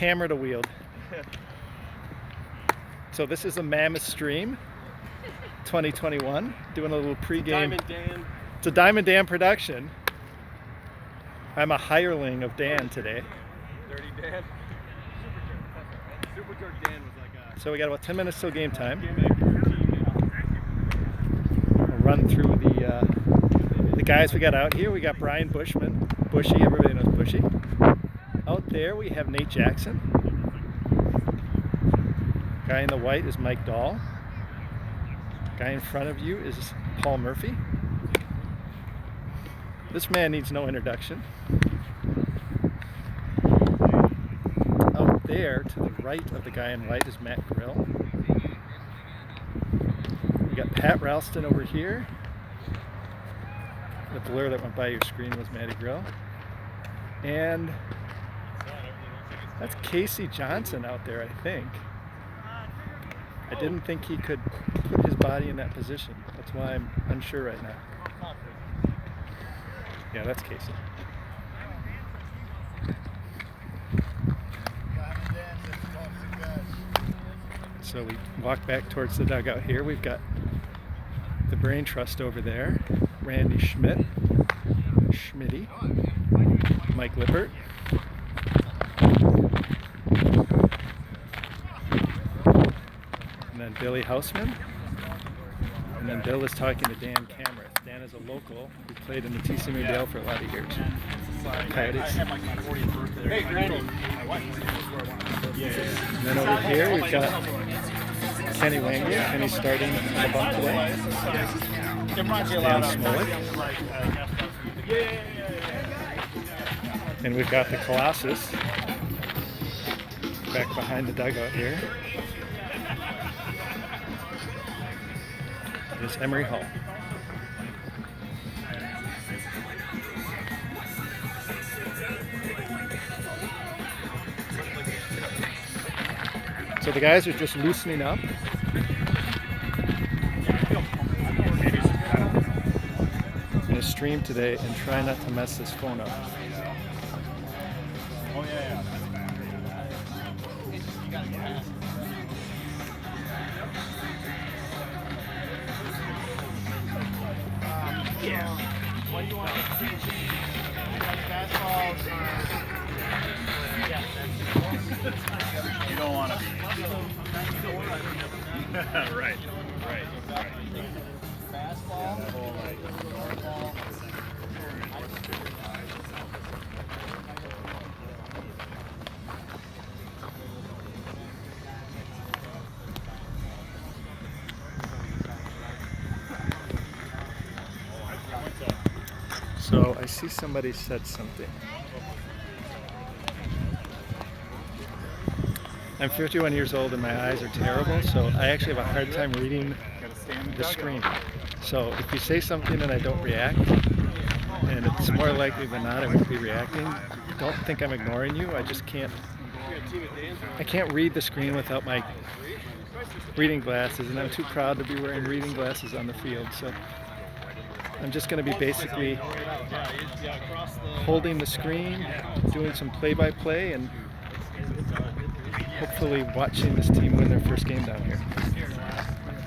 camera to wield. So this is a Mammoth stream, 2021. Doing a little pregame. Diamond Dan. It's a Diamond Dan production. I'm a hireling of Dan today. Dirty Dan. Super Jerk Dan was like a... So we got about 10 minutes till game time. We'll run through the guys we got out here. We got Brian Bushman. Bushy, everybody knows Bushy. Out there we have Nate Jackson. Guy in the white is Mike Dahl. Guy in front of you is Paul Murphy. This man needs no introduction. Out there to the right of the guy in white is Matt Grill. We got Pat Ralston over here. The blur that went by your screen was Matty Grill. And that's Casey Johnson out there, I think. I didn't think he could put his body in that position. That's why I'm unsure right now. Yeah, that's Casey. So we walk back towards the dugout here. We've got the Brain Trust over there. Randy Schmitty, Mike Lippert. And then Billy Hausman. And then Bill is talking to Dan Cameron. Dan is a local who played in the TCM Dale for a lot of years. Coyotes. And then over here we've got Kenny Wangler. Kenny's starting on the bump today. Dan Smolik. And we've got the Colossus back behind the dugout here. Is Emery Hall. So the guys are just loosening up. I'm going to stream today and try not to mess this phone up. Oh yeah. Yeah. What do you want to see? Fastballs or... You don't want to be. Right. Fastball. So I see somebody said something. I'm 51 years old and my eyes are terrible, so I actually have a hard time reading the screen. So if you say something and I don't react, and it's more likely than not I won't be reacting, don't think I'm ignoring you. I just can't read the screen without my reading glasses, and I'm too proud to be wearing reading glasses on the field. So I'm just going to be basically holding the screen, doing some play-by-play, and hopefully watching this team win their first game down here.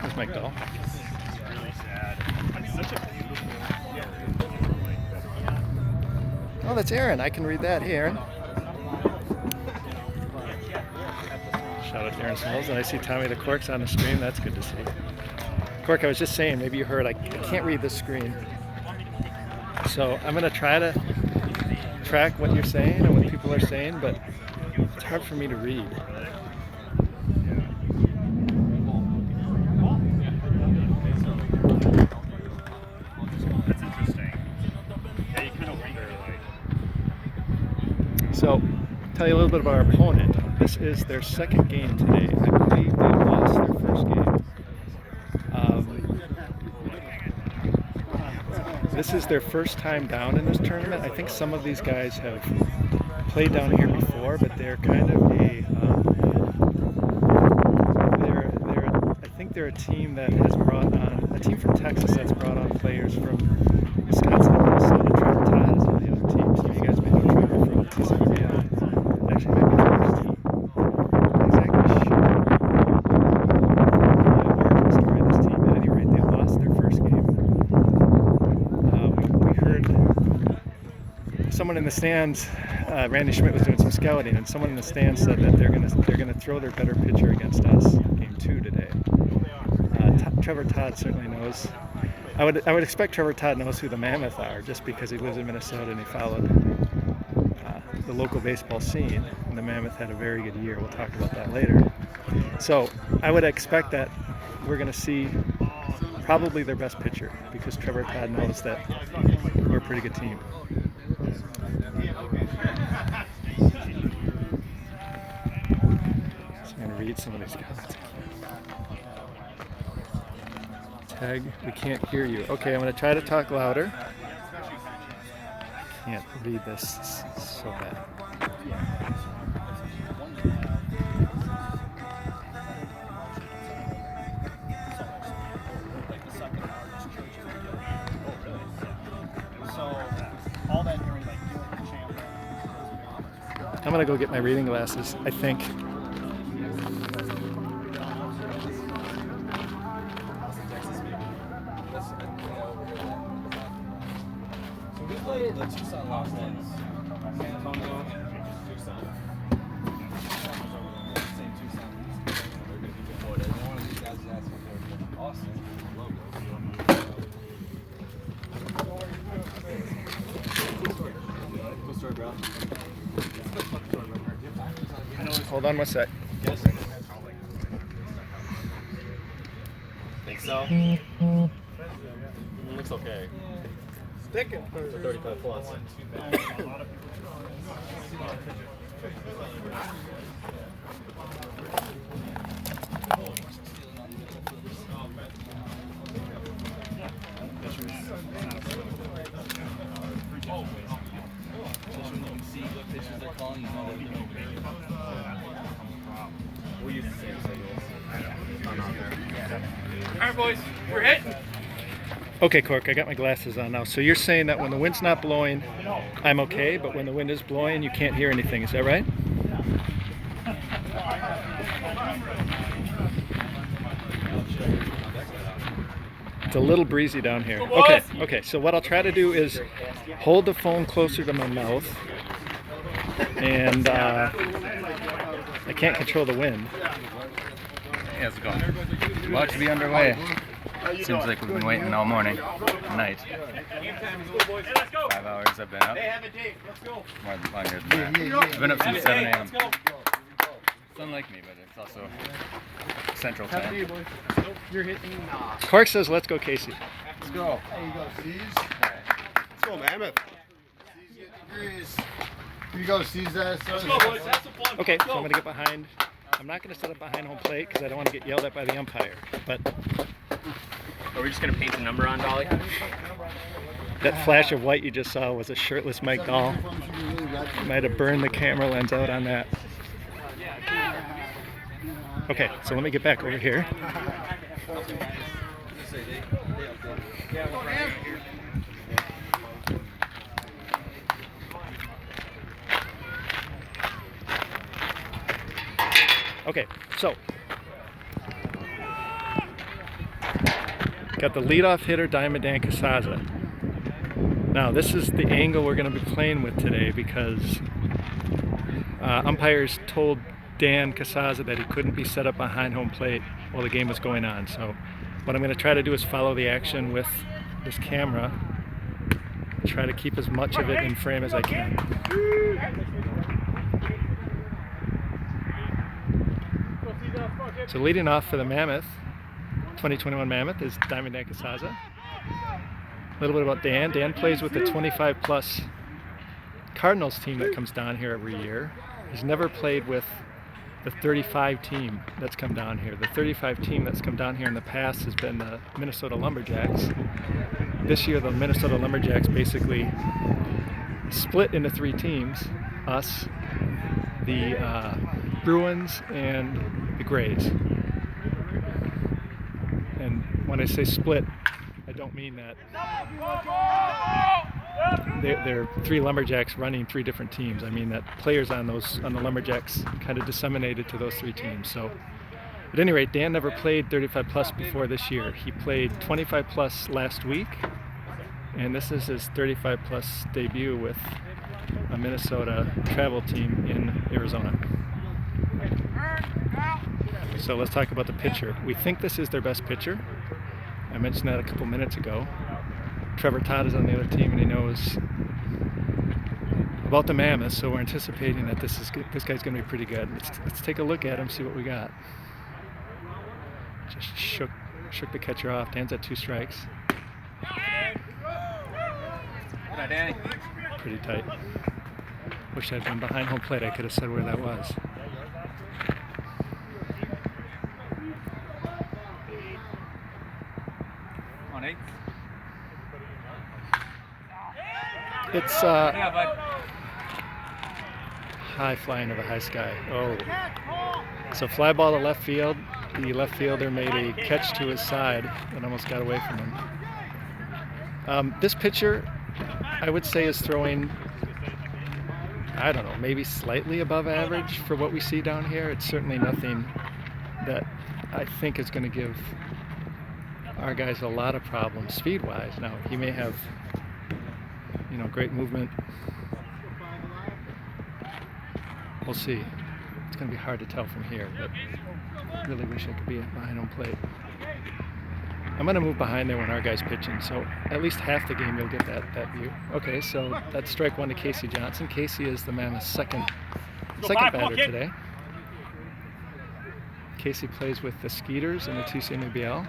There's Mike Dahl. Oh, that's Aaron. I can read that. Hey, Aaron. Shout out to Aaron Smalls. And I see Tommy the Cork's on the screen. That's good to see. Cork, I was just saying, maybe you heard, I can't read the screen. So I'm going to try to track what you're saying and what people are saying, but it's hard for me to read. That's interesting. Yeah, you kind of wonder, like... So, tell you a little bit about our opponent. This is their second game today. I believe they lost their first game. This is their first time down in this tournament. I think some of these guys have played down here before, but they're kind of I think they're a team that has brought on, a team from Texas that's brought on players from Wisconsin and Minnesota. Trevor Todd is on the other team. Some of you guys may know Trevor from TCM. Actually, might be Trevor's team. the stands, Randy Schmidt was doing some scouting, and someone in the stands said that they're gonna throw their better pitcher against us game 2 today. Trevor Todd certainly knows. I would expect Trevor Todd knows who the Mammoth are, just because he lives in Minnesota and he followed the local baseball scene. And the Mammoth had a very good year. We'll talk about that later. So I would expect that we're going to see probably their best pitcher, because Trevor Todd knows that we're a pretty good team. So I'm going to read some of these comments. Tag, we can't hear you. Okay, I'm going to try to talk louder. I can't read this, it's so bad. I'm going to go get my reading glasses, I think. The Tucson last ones. San Antonio, Tucson. Same Tucson. They're going to be before that. One of these guys is asking for Austin logo. Cool story, bro. Hold on one sec. Yes. Think so? Looks okay. Sticking for 35 plus. All right, boys, we're hitting. Okay, Cork, I got my glasses on now. So you're saying that when the wind's not blowing, I'm okay, but when the wind is blowing, you can't hear anything. Is that right? It's a little breezy down here. Okay, so what I'll try to do is hold the phone closer to my mouth, and I can't control the wind. Hey, how's it going? About to be underway. Seems like we've been waiting all morning, night. 5 hours I've been up. More than longer than that. I've been up since 7 a.m. It's unlike me, but it's also Central Time. Cork says, "Let's go, Casey." Let's go. There you go, C's. Let's go, Mammoth. C's get degrees. Here you go, C's. Let's go, boys. Have some fun. Okay, so I'm going to get behind. I'm not going to set up behind home plate because I don't want to get yelled at by the umpire. But Are we just going to paint the number on Dolly? that flash of white you just saw was a shirtless Mike Dahl. Might have burned the camera lens out on that. Okay, so let me get back over here. Okay, so got the leadoff hitter Diamond Dan Casazza. Now this is the angle we're going to be playing with today because umpires told Dan Casazza that he couldn't be set up behind home plate while the game was going on. So what I'm going to try to do is follow the action with this camera, try to keep as much of it in frame as I can. So leading off for the Mammoth, 2021 Mammoth, is Diamond Dan Casazza. A little bit about Dan. Dan plays with the 25 plus Cardinals team that comes down here every year. He's never played with the 35 team that's come down here. The 35 team that's come down here in the past has been the Minnesota Lumberjacks. This year the Minnesota Lumberjacks basically split into 3 teams, us, the Bruins, and the Grays. And when I say split, I don't mean that they're 3 Lumberjacks running 3 different teams. I mean that players on the Lumberjacks kind of disseminated to those 3 teams. So at any rate, Dan never played 35 plus before this year. He played 25 plus last week, and this is his 35 plus debut with a Minnesota travel team in Arizona. So let's talk about the pitcher. We think this is their best pitcher. I mentioned that a couple minutes ago. Trevor Todd is on the other team, and he knows about the Mammoth, so we're anticipating that this guy's going to be pretty good. Let's take a look at him, see what we got. Just shook the catcher off. Dan's at 2 strikes. Good night, Danny. Pretty tight. Wish I'd been behind home plate. I could have said where that was. On 8. It's Yeah, bud. high flying to the high sky. Oh. So fly ball to left field. The left fielder made a catch to his side and almost got away from him. This pitcher, I would say, is throwing, I don't know, maybe slightly above average for what we see down here. It's certainly nothing that I think is going to give our guys a lot of problems speed-wise. Now, he may have, you know, great movement. We'll see. It's going to be hard to tell from here, but I really wish I could be behind home plate. I'm going to move behind there when our guy's pitching, so at least half the game you'll get that view. Okay, so that's strike 1 to Casey Johnson. Casey is the Mammoth's second batter today. Casey plays with the Skeeters and the TCMBL.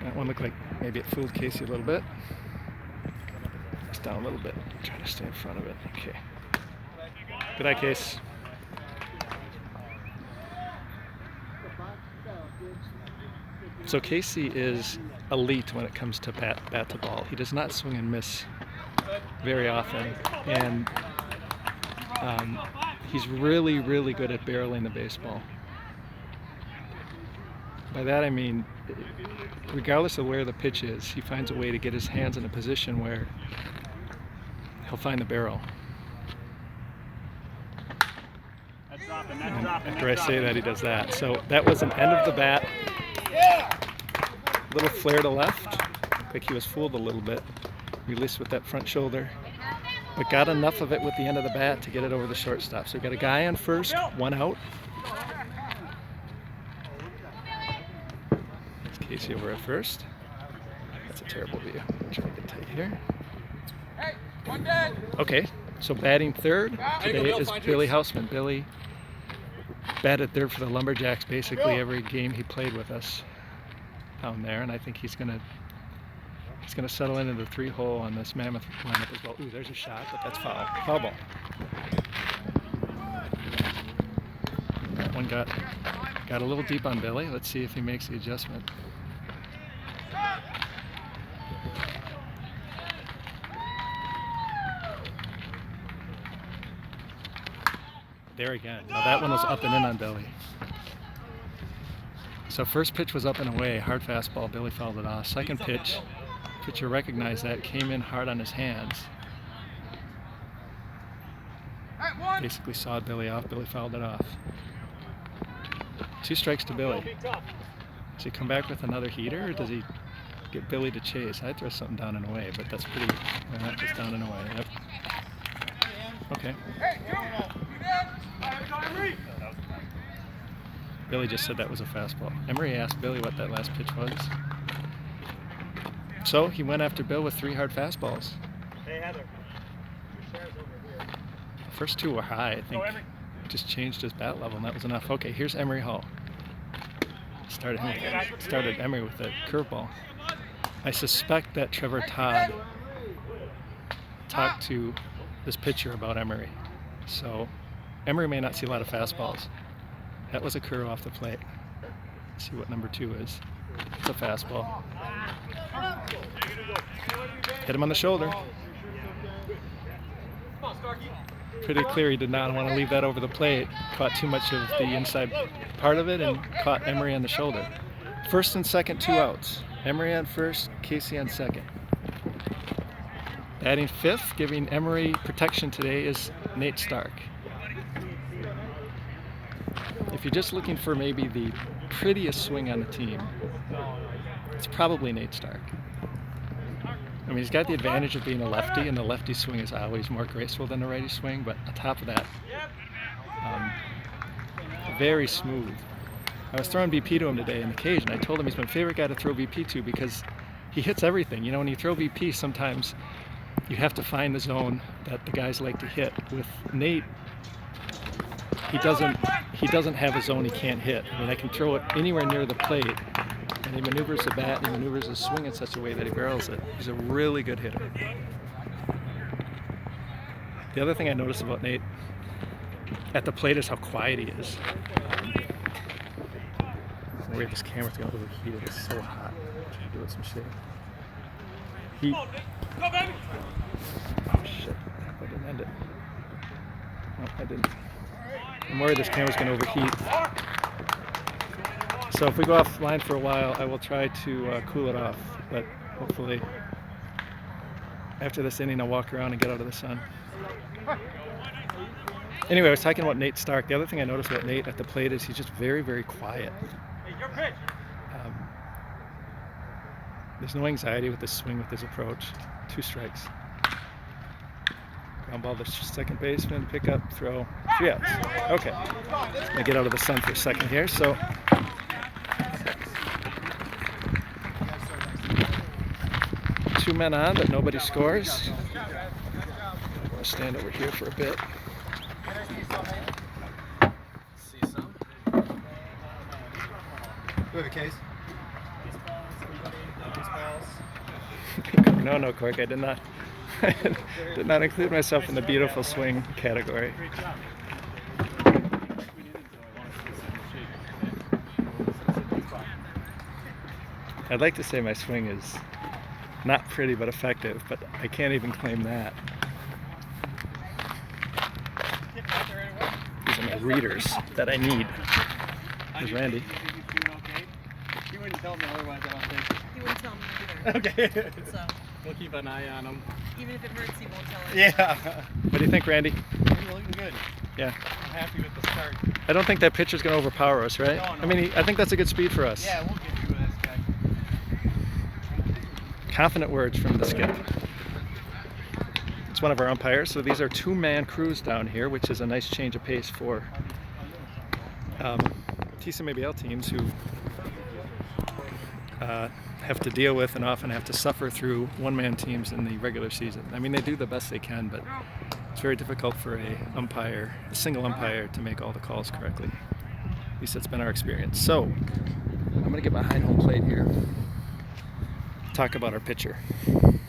That one looked like maybe it fooled Casey a little bit. It's down a little bit. Trying to stay in front of it. Okay. Good eye, Case. So Casey is elite when it comes to bat to ball. He does not swing and miss very often, and he's really, really good at barreling the baseball. By that I mean, regardless of where the pitch is, he finds a way to get his hands in a position where he'll find the barrel. And after I say that, he does that. So that was an end of the bat. Little flare to left. Looked like he was fooled a little bit. Released with that front shoulder. But got enough of it with the end of the bat to get it over the shortstop. So we got a guy on first, 1 out. It's Casey over at first. That's a terrible view. Try to get tight here. Okay, so batting third today is Billy Hausman. Billy batted third for the Lumberjacks basically every game he played with us down there, and I think he's gonna settle into the 3-hole on this Mammoth lineup as well. Ooh, there's a shot, but that's foul. Foul ball. That one got a little deep on Billy. Let's see if he makes the adjustment. There again. Now that one was up and in on Billy. So first pitch was up and away, hard fastball. Billy fouled it off. Second pitch, pitcher recognized that, came in hard on his hands. Basically sawed Billy off. Billy fouled it off. 2 strikes to Billy. Does he come back with another heater, or does he get Billy to chase? I'd throw something down and away, but that's pretty. Not just down and away. Yep. Okay. Billy just said that was a fastball. Emery asked Billy what that last pitch was. So he went after Bill with 3 hard fastballs. Hey, Heather. First 2 were high, I think. Just changed his bat level, and that was enough. Okay, here's Emery Hall. Started Emery with a curveball. I suspect that Trevor Todd talked to this pitcher about Emery. So Emery may not see a lot of fastballs. That was a curve off the plate. Let's see what number 2 is. It's a fastball. Hit him on the shoulder. Pretty clear he did not want to leave that over the plate. Caught too much of the inside part of it and caught Emery on the shoulder. First and second, 2 outs. Emery on first, Casey on second. Batting 5th, giving Emery protection today, is Nate Stark. If you're just looking for maybe the prettiest swing on the team, It's probably Nate Stark. I mean, he's got the advantage of being a lefty, and the lefty swing is always more graceful than the righty swing, but on top of that, very smooth. I was throwing BP to him today in the cage, and I told him he's my favorite guy to throw BP to because he hits everything. You know, when you throw BP, sometimes you have to find the zone that the guys like to hit. With Nate, he doesn't have a zone he can't hit. I mean, I can throw it anywhere near the plate, and he maneuvers the bat and he maneuvers his swing in such a way that he barrels it. He's a really good hitter. The other thing I noticed about Nate at the plate is how quiet he is. Wait, this camera's gonna overheat. It's so hot. Should do it some shade. Oh shit! I didn't end it. No, I didn't. I'm worried this camera's gonna overheat. So if we go offline for a while, I will try to cool it off. But hopefully, after this inning, I'll walk around and get out of the sun. Anyway, I was talking about Nate Stark. The other thing I noticed about Nate at the plate is he's just very, very quiet. There's no anxiety with this swing, with his approach. 2 strikes. Ground ball to second baseman, pick up, throw, 3 outs. Okay. I'm going to get out of the sun for a second here. So, 2 men on, but nobody scores. I'm going to stand over here for a bit. See some? We have a case. No, Cork, I did not. Did not include myself in the beautiful swing category. I'd like to say my swing is not pretty but effective, but I can't even claim that. These are my readers that I need. There's Randy. He wouldn't tell me otherwise, I don't think. He wouldn't tell me either. Okay. So, We'll keep an eye on him. even if it hurts, he won't tell us. Yeah. What do you think, Randy? You're looking good. Yeah. I'm happy with the start. I don't think that pitcher's going to overpower us, right? No. I mean, I think that's a good speed for us. Yeah, we'll get you with this guy. Confident words from the skip. It's one of our umpires. So these are 2-man crews down here, which is a nice change of pace for TCMABL teams who have to deal with and often have to suffer through 1-man teams in the regular season. I mean, they do the best they can, but it's very difficult for a single umpire, to make all the calls correctly. At least that's been our experience. So I'm going to get behind home plate here. Talk about our pitcher. And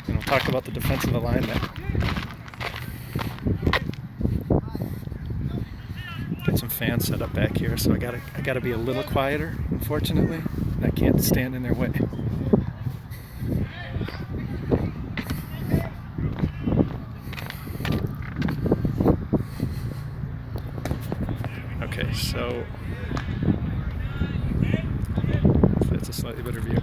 we'll talk about the defensive alignment. Get some fans set up back here, so I gotta be a little quieter, unfortunately. I can't stand in their way. Okay, so that's a slightly better view.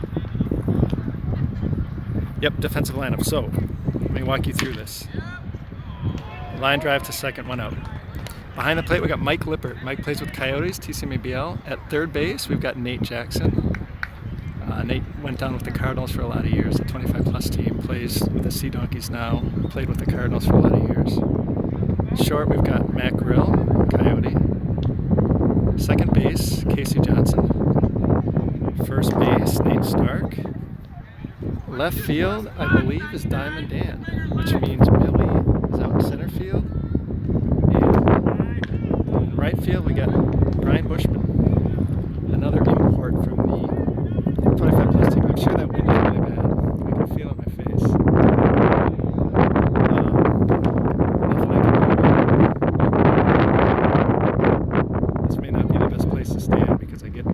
Yep, defensive lineup. So let me walk you through this. Line drive to second, 1 out. Behind the plate, we got Mike Lippert. Mike plays with Coyotes, TCMABL. At third base, we've got Nate Jackson. Nate went down with the Cardinals for a lot of years, a 25-plus team. Plays with the Sea Donkeys now. Played with the Cardinals for a lot of years. Short, we've got Matt Grill, Coyote. Second base, Casey Johnson. First base, Nate Stark. Left field, I believe, is Diamond Dan, which means Billy is out in center field. And right field, we got Brian Bushman, another import from the 25-plus team. I'm sure that wind is really bad. I can feel it in my face. Nothing I can do. This may not be the best place to stand because I get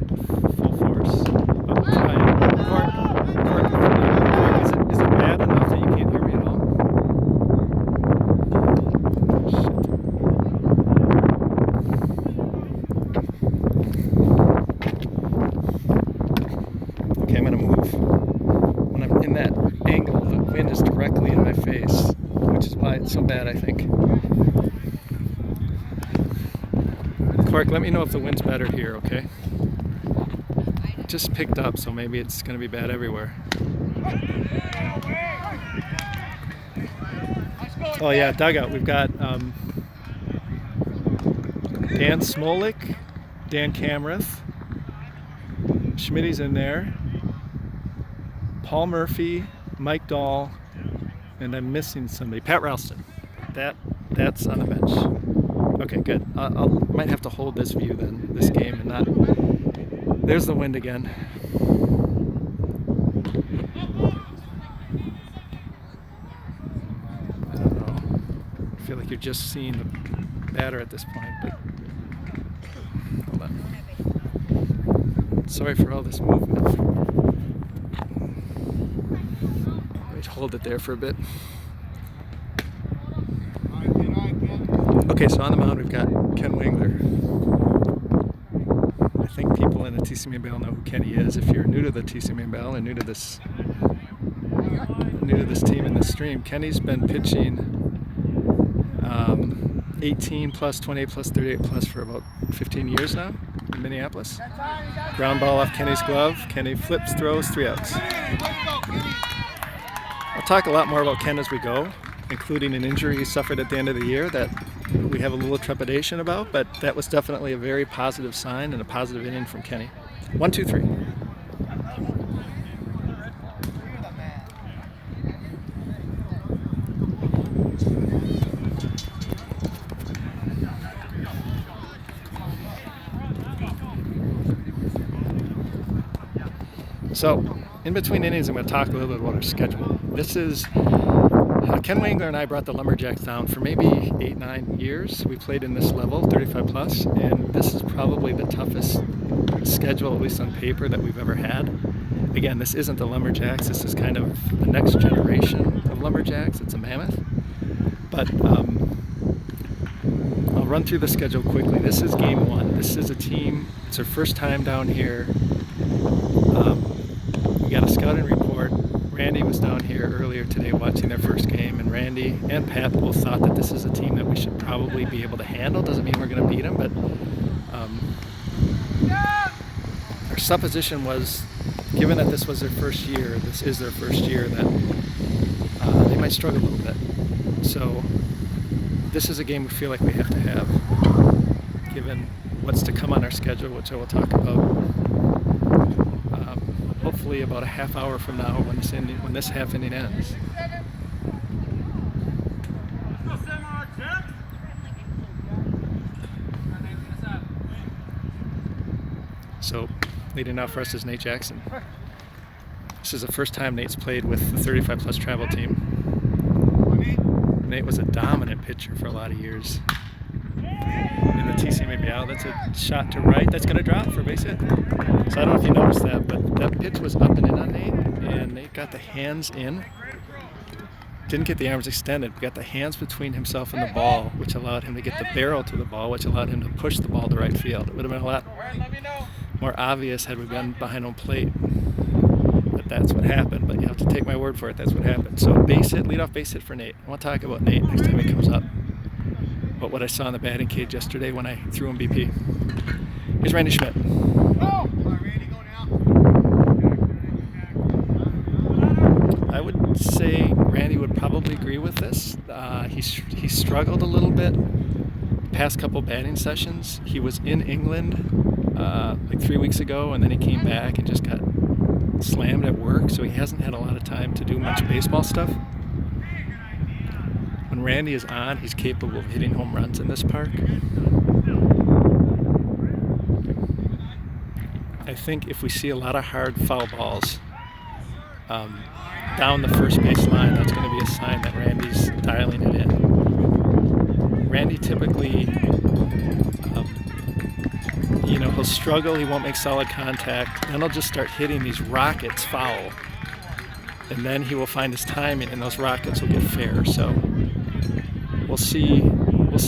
full force. But we'll try it. Is it bad enough that you can't hear me at all? Shit. Okay, I'm gonna move. When I'm in that angle, the wind is directly in my face, which is why it's so bad, I think. Cork, let me know if the wind's better here, okay? It just picked up, so maybe it's going to be bad everywhere. Oh yeah, dugout. We've got Dan Smolik, Dan Camerath, Schmitty's in there, Paul Murphy, Mike Dahl, and I'm missing somebody. Pat Ralston. That's on the bench. Okay, good. I might have to hold this view then, this game, and not. There's the wind again. I don't know. I feel like you're just seeing the batter at this point, but hold on. Sorry for all this movement. Let me hold it there for a bit. Okay, so on the mound we've got Ken Wengler. I think people in the TC Maine Bell know who Kenny is. If you're new to the TC Maine Bell and new to this team in this stream, Kenny's been pitching 18 plus, 28 plus, 38 plus for about 15 years now in Minneapolis. Ground ball off Kenny's glove. Kenny flips, throws, 3 outs. I'll talk a lot more about Ken as we go, including an injury he suffered at the end of the year that we have a little trepidation about, but that was definitely a very positive sign and a positive inning from Kenny. 1, 2, 3. So, in between innings, I'm going to talk a little bit about our schedule. This is Ken Wengler and I brought the Lumberjacks down for maybe 8-9 years. We played in this level, 35 plus, and this is probably the toughest schedule, at least on paper, that we've ever had. Again, this isn't the Lumberjacks. This is kind of the next generation of Lumberjacks. It's a Mammoth. But I'll run through the schedule quickly. This is game 1. This is a team. It's our first time down here. We got a scouting report. Randy was down here earlier today watching their first game, and Randy and Pat both thought that this is a team that we should probably be able to handle. Doesn't mean we're going to beat them, but our supposition was, given that this was their first year, this is their first year, that they might struggle a little bit. So this is a game we feel like we have to have, given what's to come on our schedule, which I will talk about. Hopefully about a half hour from now when this half inning ends. So leading off for us is Nate Jackson. This is the first time Nate's played with the 35 plus travel team. Nate was a dominant pitcher for a lot of years in the TC Maine Bell. That's a shot to right. That's going to drop for a base hit. So I don't know if you noticed that, but that pitch was up and in on Nate, and Nate got the hands in. Didn't get the arms extended, but got the hands between himself and the ball, which allowed him to get the barrel to the ball, which allowed him to push the ball to right field. It would have been a lot more obvious had we been behind home plate. But that's what happened, but you have to take my word for it, that's what happened. So base hit, leadoff base hit for Nate. I want to talk about Nate next time he comes up. But what I saw in the batting cage yesterday when I threw him BP. Here's Randy Schmidt. I would say Randy would probably agree with this. He struggled a little bit the past couple batting sessions. He was in England like 3 weeks ago, and then he came back and just got slammed at work, so he hasn't had a lot of time to do much baseball stuff. When Randy is on, he's capable of hitting home runs in this park. I think if we see a lot of hard foul balls down the first base line, that's going to be a sign that Randy's dialing it in. Randy typically, he'll struggle, he won't make solid contact, then he'll just start hitting these rockets foul. And then he will find his timing, and those rockets will get fair. So we'll see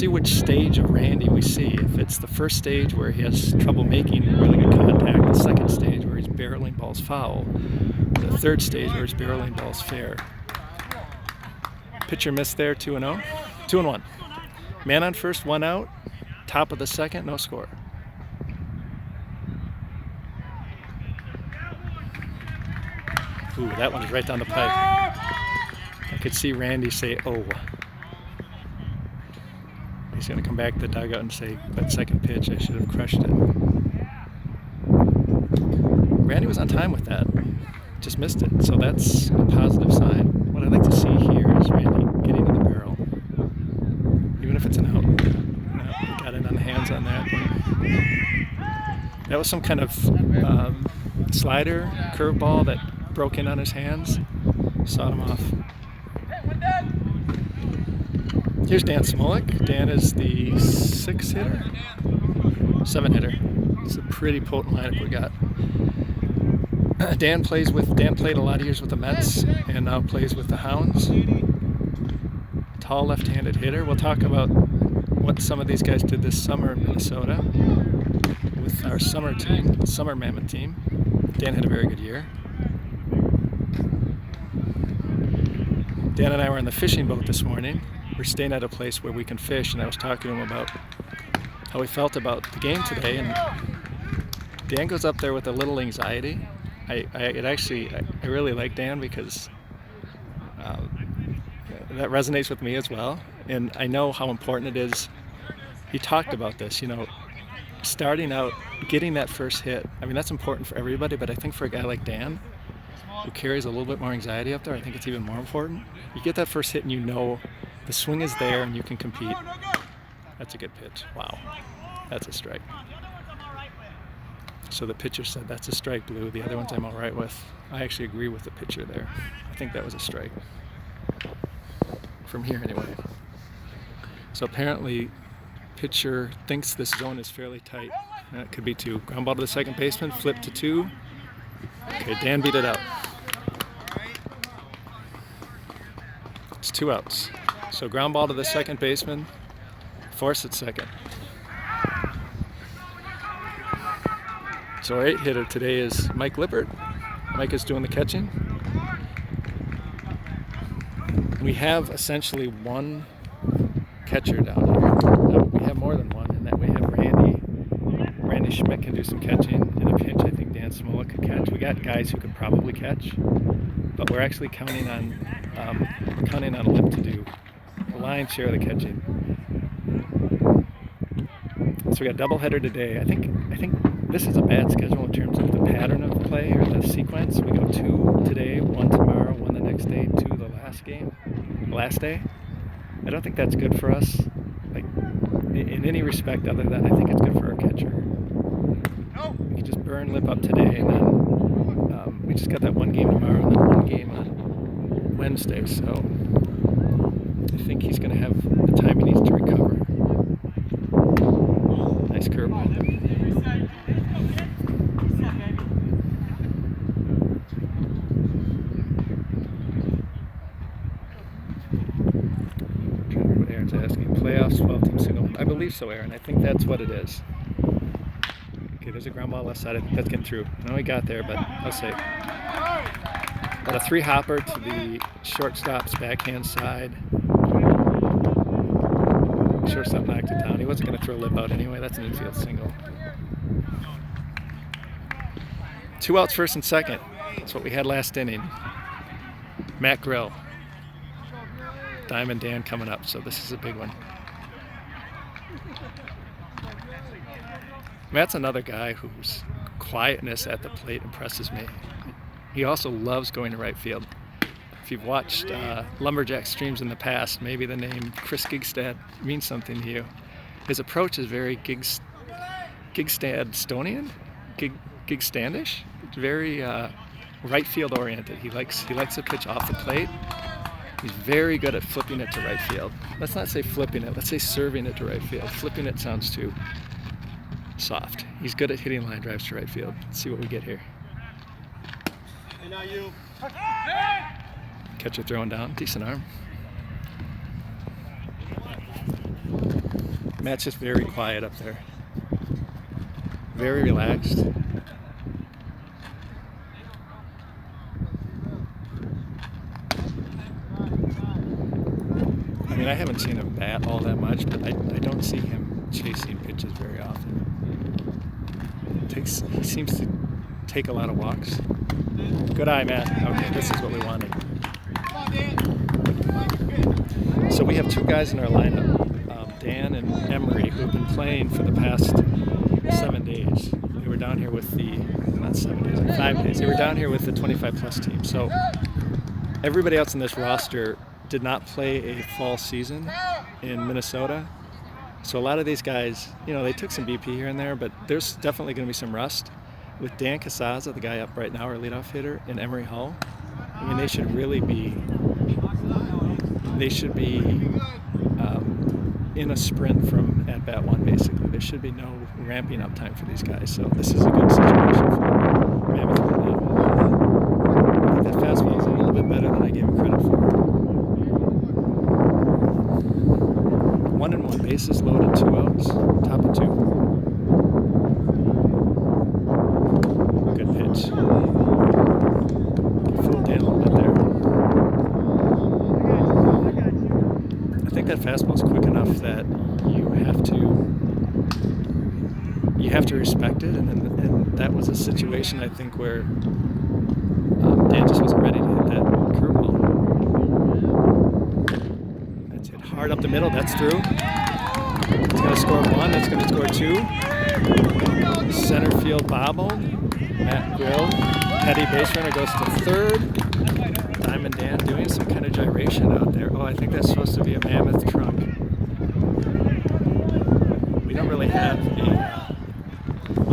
which stage of Randy we see. If it's the first stage where he has trouble making really good contact, the second stage where he's barreling balls foul, the third stage where he's barreling balls fair. Pitcher missed there, 2-0. 2-1. Man on first, 1 out. Top of the second, no score. Ooh, that one's right down the pipe. I could see Randy say, oh. He's going to come back to the dugout and say, that second pitch, I should have crushed it. Randy was on time with that. Just missed it. So that's a positive sign. What I'd like to see here is Randy getting to the barrel. Even if it's an out. He got in on the hands on that. That was some kind of slider, curveball that broke in on his hands. Sawed him off. Here's Dan Smolik. Dan is the 6 hitter? 7 hitter. It's a pretty potent lineup we got. Dan played a lot of years with the Mets and now plays with the Hounds. Tall left-handed hitter. We'll talk about what some of these guys did this summer in Minnesota with our summer team, summer Mammoth team. Dan had a very good year. Dan and I were on the fishing boat this morning. We're staying at a place where we can fish, and I was talking to him about how he felt about the game today, and Dan goes up there with a little anxiety. I really like Dan because that resonates with me as well, and I know how important it is. He talked about this, you know, starting out, getting that first hit. I mean, that's important for everybody, but I think for a guy like Dan, who carries a little bit more anxiety up there, I think it's even more important. You get that first hit and you know the swing is there and you can compete. That's a good pitch. Wow, that's a strike. So the pitcher said, that's a strike, Blue. The other ones I'm all right with. I actually agree with the pitcher there. I think that was a strike. From here anyway. So apparently, pitcher thinks this zone is fairly tight. That could be 2. Ground ball to the second baseman, flip to 2. Okay, Dan beat it out. It's 2 outs. So ground ball to the second baseman, force at second. So our 8 hitter today is Mike Lippert. Mike is doing the catching. We have essentially one catcher down here. We have more than one in that we have Randy. Randy Schmidt can do some catching. In a pinch, I think Dan Smolik could catch. We got guys who could probably catch, but we're actually counting on Lip to do the lion's share of the catching. So we got a doubleheader today. I think this is a bad schedule in terms of the pattern of play or the sequence. We go 2 today, 1 tomorrow, 1 the next day, 2 the last day. I don't think that's good for us, like in any respect other than I think it's good for our catcher. We can just burn Lip up today, and then we just got that 1 game tomorrow and then 1 game on Wednesday. So I think he's going to have the time he needs to recover. Nice curveball. Aaron's asking, playoffs, 12-team single. I believe so, Aaron. I think that's what it is. Okay, there's a ground ball left side. I think that's getting through. I know he got there, but I'll say. Got a 3-hopper to the shortstop's backhand side. Shortstop knocked it down. He wasn't going to throw Lip out anyway. That's an infield single. 2 outs, first and second. That's what we had last inning. Matt Grill. Diamond Dan coming up, so this is a big one. Matt's another guy whose quietness at the plate impresses me. He also loves going to right field. If you've watched Lumberjack streams in the past, maybe the name Chris Gigstad means something to you. His approach is very Gigstad-stonian, Gigstandish. It's very right field oriented. He likes to pitch off the plate. He's very good at flipping it to right field. Let's not say flipping it, let's say serving it to right field. Flipping it sounds too soft. He's good at hitting line drives to right field. Let's see what we get here. And now you. Catcher throwing down, decent arm. Matt's just very quiet up there. Very relaxed. I mean, I haven't seen him bat all that much, but I don't see him chasing pitches very often. He seems to take a lot of walks. Good eye, Matt. Okay, this is what we wanted. So we have two guys in our lineup, Dan and Emery, who've been playing for the past 7 days. They were down here with not 7 days, like 5 days. They were down here with the 25 plus team. So everybody else in this roster did not play a fall season in Minnesota. So a lot of these guys, they took some BP here and there, but there's definitely going to be some rust. With Dan Casaza, the guy up right now, our leadoff hitter, and Emery Hall, I mean, they should be in a sprint from at bat one, basically. There should be no ramping up time for these guys. So this is a good situation for Mammoth right now. I think that fastball is a little bit better than I gave him credit for. 1-1, bases loaded, 2 outs, top of 2. Good pitch. Fooled Dan a little bit there. I think that fastball is quick enough that you have to respect it, and that was a situation I think where Dan just wasn't ready to hit that curveball. That's hit hard up the middle. That's through. It's going to score 1. That's going to score 2. Center field bobble. Matt Grill, heady base runner, goes to third. Diamond Dan doing some kind of gyration out there. Oh, I think that's supposed to be a Mammoth trunk. We don't really have a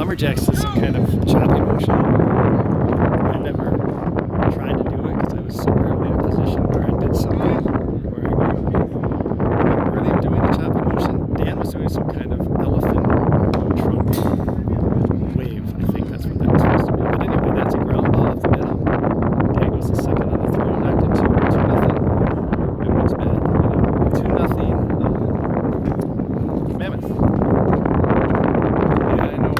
Lumberjacks does some kind of choppy motion. I never tried to do it because I was so rarely in a position where I did something where I wasn't really doing the choppy motion. Dan was doing some kind of elephant trunk wave. I think that's what that was supposed to be. But anyway, that's a ground ball up the middle. Dan goes to second on the throw, knocked it 2-0. That one's bad. 2-0. Mammoth. Yeah, I know.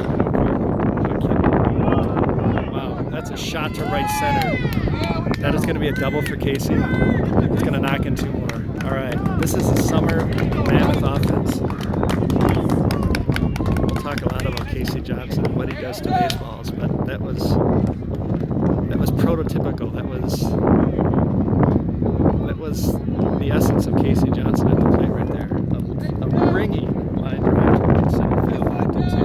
Wow, that's a shot to right center. That is going to be a double for Casey. It's going to knock in 2 more. All right, this is the summer Mammoth offense. We'll talk a lot about Casey Johnson and what he does to baseballs, but that was prototypical. That was the essence of Casey Johnson at the plate right there. A ringing line drive to right center field, knocked in 2.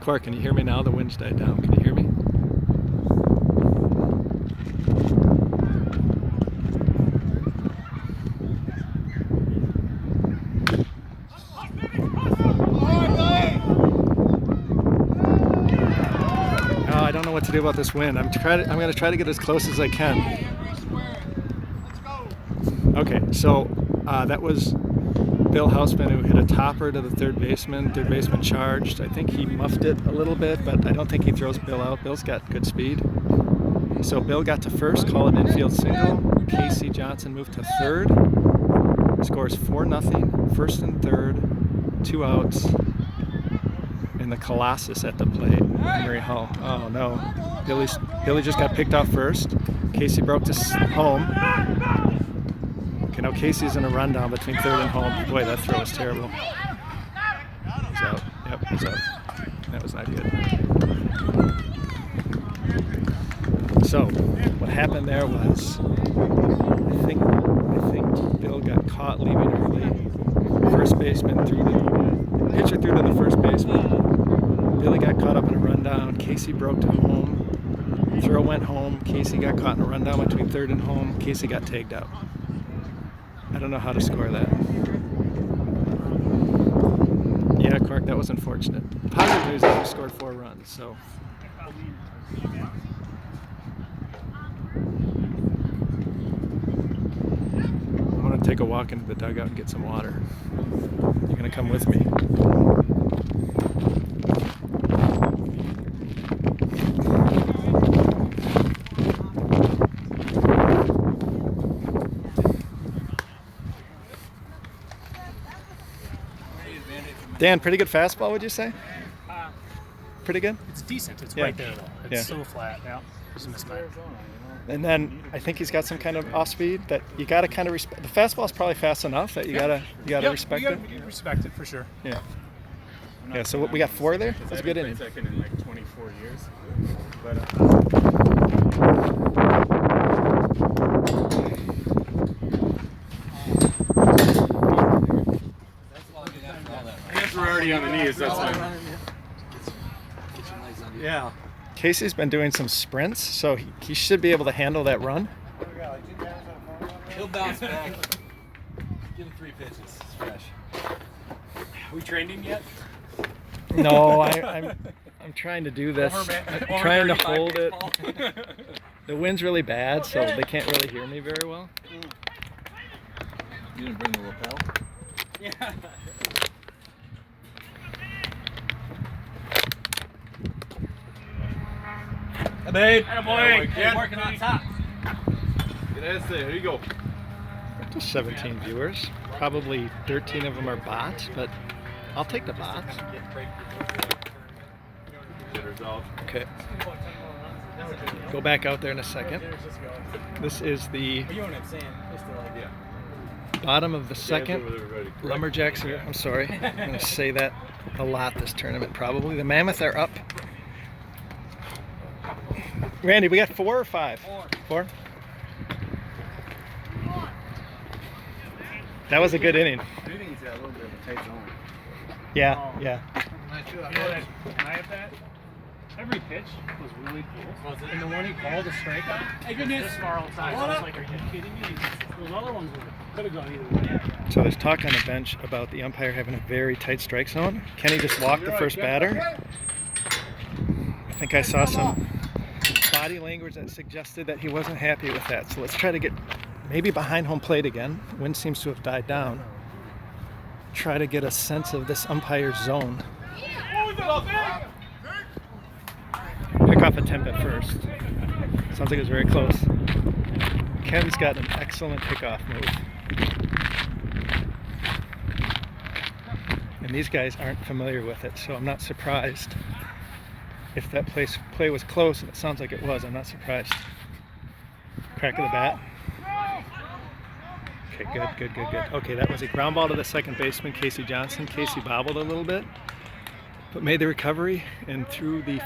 Clark, can you hear me now? The wind's died down. Can you hear me? I don't know what to do about this wind. I'm going to try to get as close as I can. Okay, so that was Bill Hausman who hit a topper to the third baseman. Third baseman charged. I think he muffed it a little bit, but I don't think he throws Bill out. Bill's got good speed. So Bill got to first, call an infield single. Casey Johnson moved to third. Scores 4-0. First and third. 2 outs. And the Colossus at the plate, Emery Hall. Oh no, Billy just got picked off first. Casey broke to home. Okay, now Casey's in a rundown between third and home. Boy, that throw was terrible. He's out. Yep, he's out. That was not good. So, what happened there was, I think Bill got caught leaving early. First baseman pitcher threw to the first baseman. Billy got caught up in a rundown. Casey broke to home. Throw went home. Casey got caught in a rundown between third and home. Casey got tagged out. I don't know how to score that. Yeah, Clark, that was unfortunate. Positive news is we scored 4 runs, so. I'm going to take a walk into the dugout and get some water. You're going to come with me. Dan, pretty good fastball, would you say? Pretty good? It's decent. It's Yeah. right there, though. It's Yeah. so flat. Yeah. Just a mismatch. And then I think he's got some kind of off speed that you got to kind of respect. The fastball is probably fast enough that you gotta respect it. You respect it for sure. Yeah. Yeah. So what, we got 4 there. That's a good inning. Second in like 24 years. But I guess we're already on the knees. That's fine. Yeah. Casey's been doing some sprints, so he should be able to handle that run. He'll bounce back. Give him 3 pitches. It's fresh. We trained him yet? No, I'm trying to do this. I'm trying to hold it. The wind's really bad, so they can't really hear me very well. You didn't bring the lapel? Yeah. Hey, babe. Attaboy. Hey, working on top. Get ass there. Here you go. Just 17 viewers. Probably 13 of them are bots, but I'll take the bots. Okay. Go back out there in a second. This is the bottom of the second. Lumberjacks are, I'm sorry, I'm going to say that a lot this tournament probably. The Mammoth are up. Randy, we got 4 or 5? 4? That was a good inning. I do think he's got a little bit of a tight zone. Yeah, yeah. You know that I have that? Every pitch was really cool. Was it? And the one he called a strikeout, hey, goodness, this far outside. I was like, are you kidding me? Those other ones could have gone either way. So there's talk on the bench about the umpire having a very tight strike zone. Kenny just walked the first batter. I think I saw some body language that suggested that he wasn't happy with that. So let's try to get maybe behind home plate again. Wind seems to have died down. Try to get a sense of this umpire's zone. Pick off a temp at first. Sounds like it was very close. Ken's got an excellent pickoff move. And these guys aren't familiar with it, so I'm not surprised. If that play was close, and it sounds like it was, I'm not surprised. Crack of the bat. Okay, good. Okay, that was a ground ball to the second baseman, Casey Johnson. Casey bobbled a little bit, but made the recovery and threw the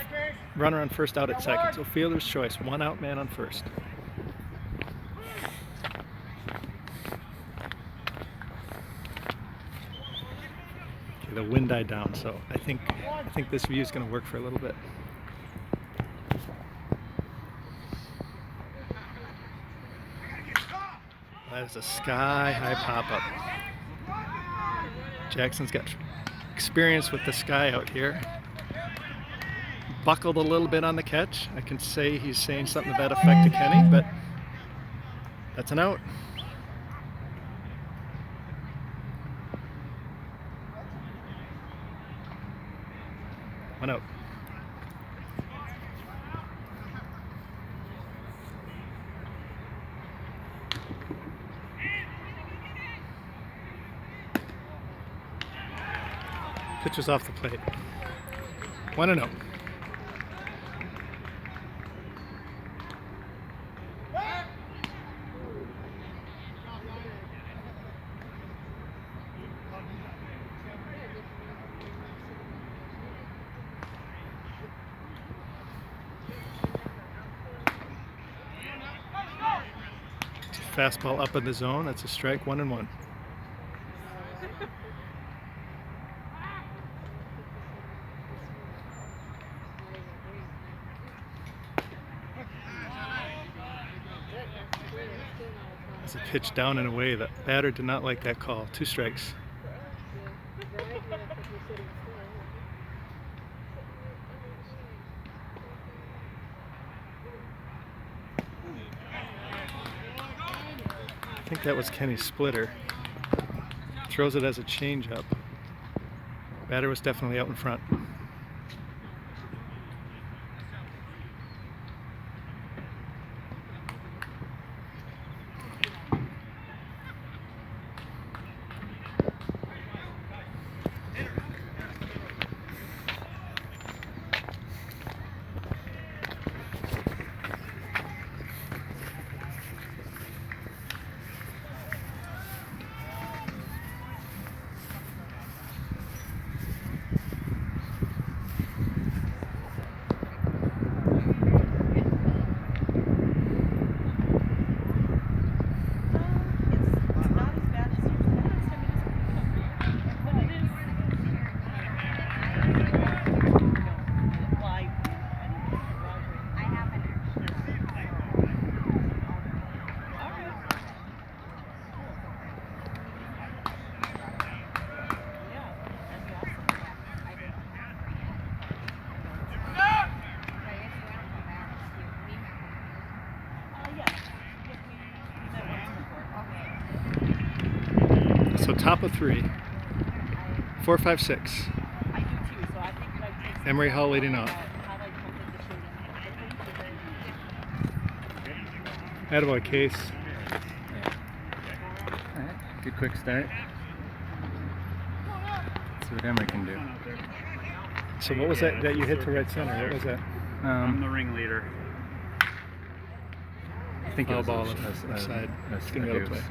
runner on first out at second. So fielder's choice, 1 out, man on first. Okay, the wind died down, so I think this view is going to work for a little bit. That is a sky-high pop-up. Jackson's got experience with the sky out here. Buckled a little bit on the catch. I can say he's saying something to that effect to Kenny, but that's an out. One out. Pitch was off the plate. 1-0. Fastball up in the zone. That's a strike. 1-1. It's a pitch down and away. The batter did not like that call. 2 strikes. I think that was Kenny's splitter. Throws it as a changeup. Batter was definitely out in front. So top of 3. 4, 5, 6. Emery Hall leading off. Attaboy, Case. Alright, good quick start. See what Emery can do. So what was that you hit to right center? What was that? I'm the ringleader. I think it Foul was ball offside. It's gonna go to play.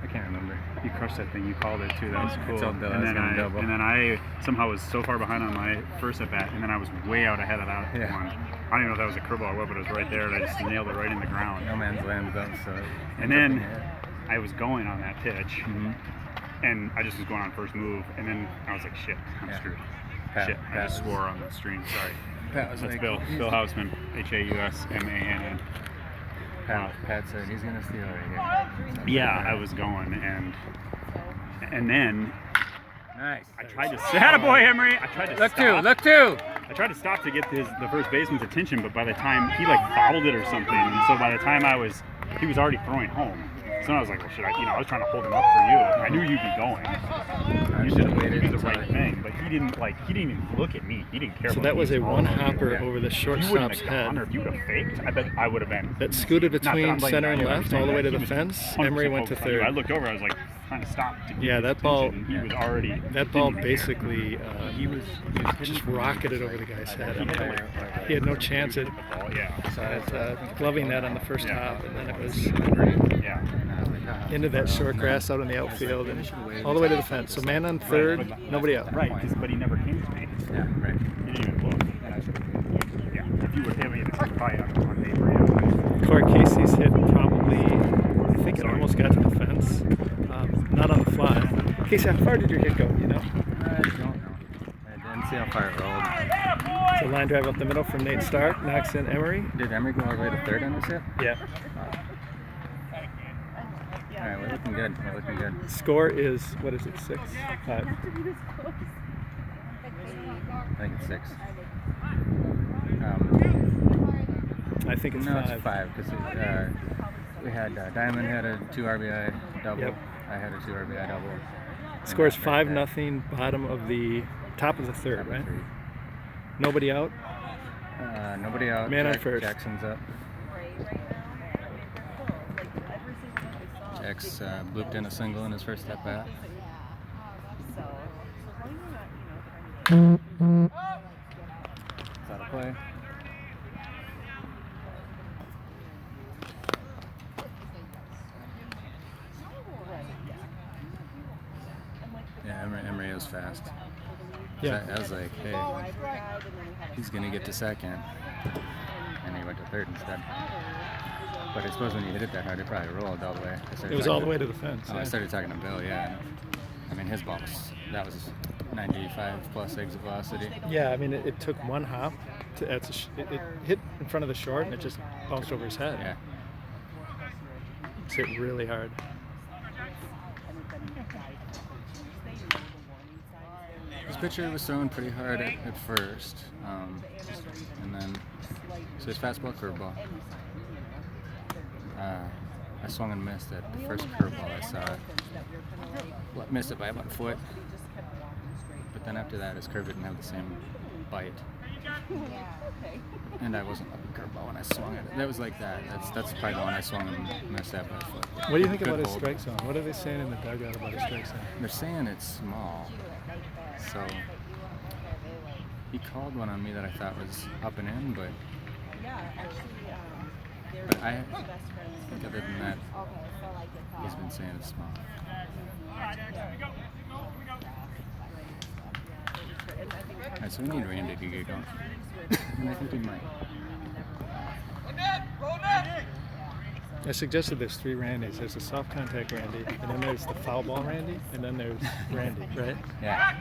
I can't remember. You crushed that thing. You called it too. That was cool. It's all done. And then I somehow was so far behind on my first at bat, and then I was way out ahead of that one. I don't even know if that was a curveball or what, but it was right there, and I just nailed it right in the ground. No man's land though, so. And then I was going on that pitch, and I just was going on first move, and then I was like, shit, I'm screwed. Shit, I just swore on the stream. Sorry. That's Bill Hausman, Hausmann. Pat said he's gonna steal right here. Yeah, I was going, and then Nice. I tried to say, "Attaboy, Emery!" I tried to Look stop. two. I tried to stop to get the first baseman's attention, but by the time he like bobbled it or something, and so by the time he was already throwing home. So I was like, well, I was trying to hold him up for you. I knew you'd be going. You should have waited the right thing, but he didn't even look at me. He didn't care. So about that was me. a one-hopper over the If you wouldn't shortstop's have gone, or head if you would have faked, I bet I would have been. that scooted Not that I'm between blaming center and you, I'm left saying all the way that to he the was fence. 100% Emery went to focused on you. third. I looked over. I was like trying to stop. To Yeah, that ball. He was already. That ball didn't even care. basically just rocketed over the guy's head. He had no chance at gloving that on the first hop, and then it was into that short grass out in the outfield and all the way to the fence. So man on third, nobody out. Right, but he never came to me. Yeah, right. He didn't even look. Yeah, if you would have me, it's probably on paper. Corey Casey's hit probably, I think it almost got to the fence. Not on the fly. Casey, how far did your hit go, you know? I don't know. I didn't see how far it rolled. So line drive up the middle from Nate Stark, knocks in Emery. Did Emery go all the way to third on this hit? Yeah. Alright, we're looking good. Score is, what is it, 6? 5. I think it's 6. I think it's No, 5. it's 5 because we had Diamond had a 2 RBI double. Yep. I had a 2 RBI double. Scores 5-0, bottom of the top of the third, right? Nobody out. Nobody out. Man on first. Jackson's up. Jax blooped in a single in his first at bat. Is that a play? Yeah, Emery was fast. Yeah. I was like, hey, he's gonna get to second, and he went to third instead. But I suppose when you hit it that hard, it probably rolled all the way. It was all the way to the fence. Oh, Yeah. I started talking to Bill, yeah. I mean, his ball that was 95 plus exit velocity. Yeah, I mean, it took one hop. It hit in front of the short, and it just bounced over his head. Yeah. It's hit really hard. His pitcher was throwing pretty hard at first, and then so his fastball, curveball. I swung and missed at the first curveball I saw. Missed it by about a foot, but then after that, his curve didn't have the same bite. And I wasn't looking curveball when I swung it. That was like that. That's probably the one I swung and missed that by a foot. What do you think Good about his hold. strike zone? What are they saying in the dugout about his strike zone? They're saying it's small. So he called one on me that I thought was up and in, but I think other than that, he's been saying it's small. Alright, so we need Randy to get going. And I think he might. I suggested there's 3 Randys. There's the soft contact Randy, and then there's the foul ball Randy, and then there's Randy, right? Yeah.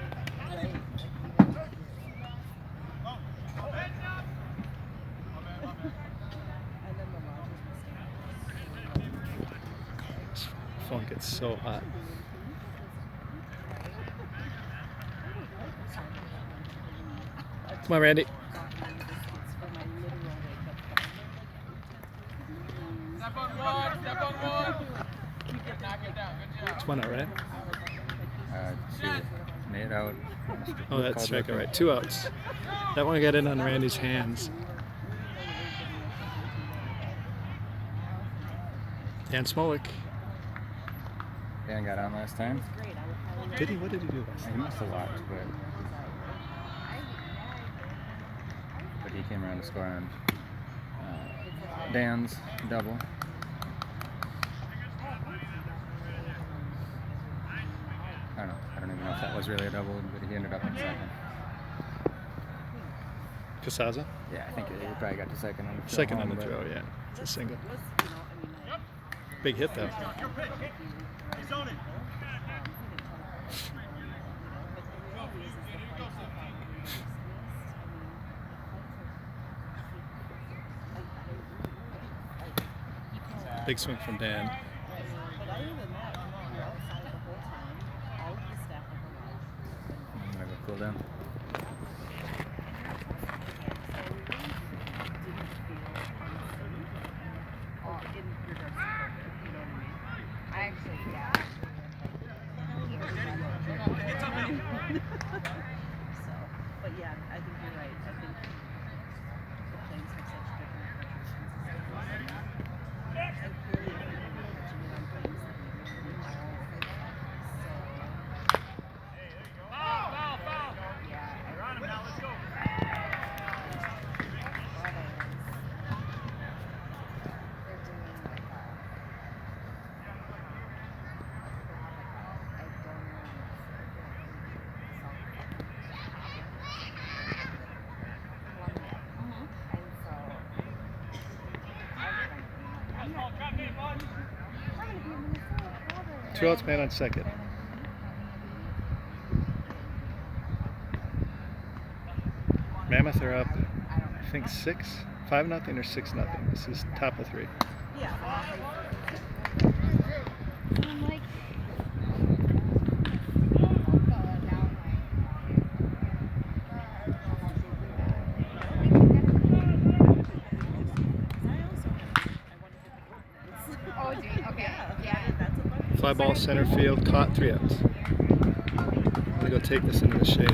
This phone gets so hot. Come on, Randy. It's 1 out, right? Two. Nate out. Oh, that's strikeout, right. 2 outs. That one got in on Randy's hands. Dan Smolik. Dan got on last time. Did he? What did he do last He time? must have walked, but he came around to score on Dan's double. I don't know. I don't even know if that was really a double, but he ended up in second. Casaza? Yeah, I think he probably got to second on the throw. Second on home, the but throw, yeah. It's a single. Big hit, though. Big swing from Dan. I'm gonna go cool down. But yeah, I think you're right. I think the planes have such different pressures. And clearly, I think we're catching it on planes that we really all over that. So. Yeah. You're on him now. Let's go. Two outs, man on second. Mammoth are up, I think 5-0 or 6-0. This is top of 3. Yeah. I'm like, oh, do you? Okay. Yeah. Fly ball center field, caught, 3 outs. I'm gonna go take this into the shade.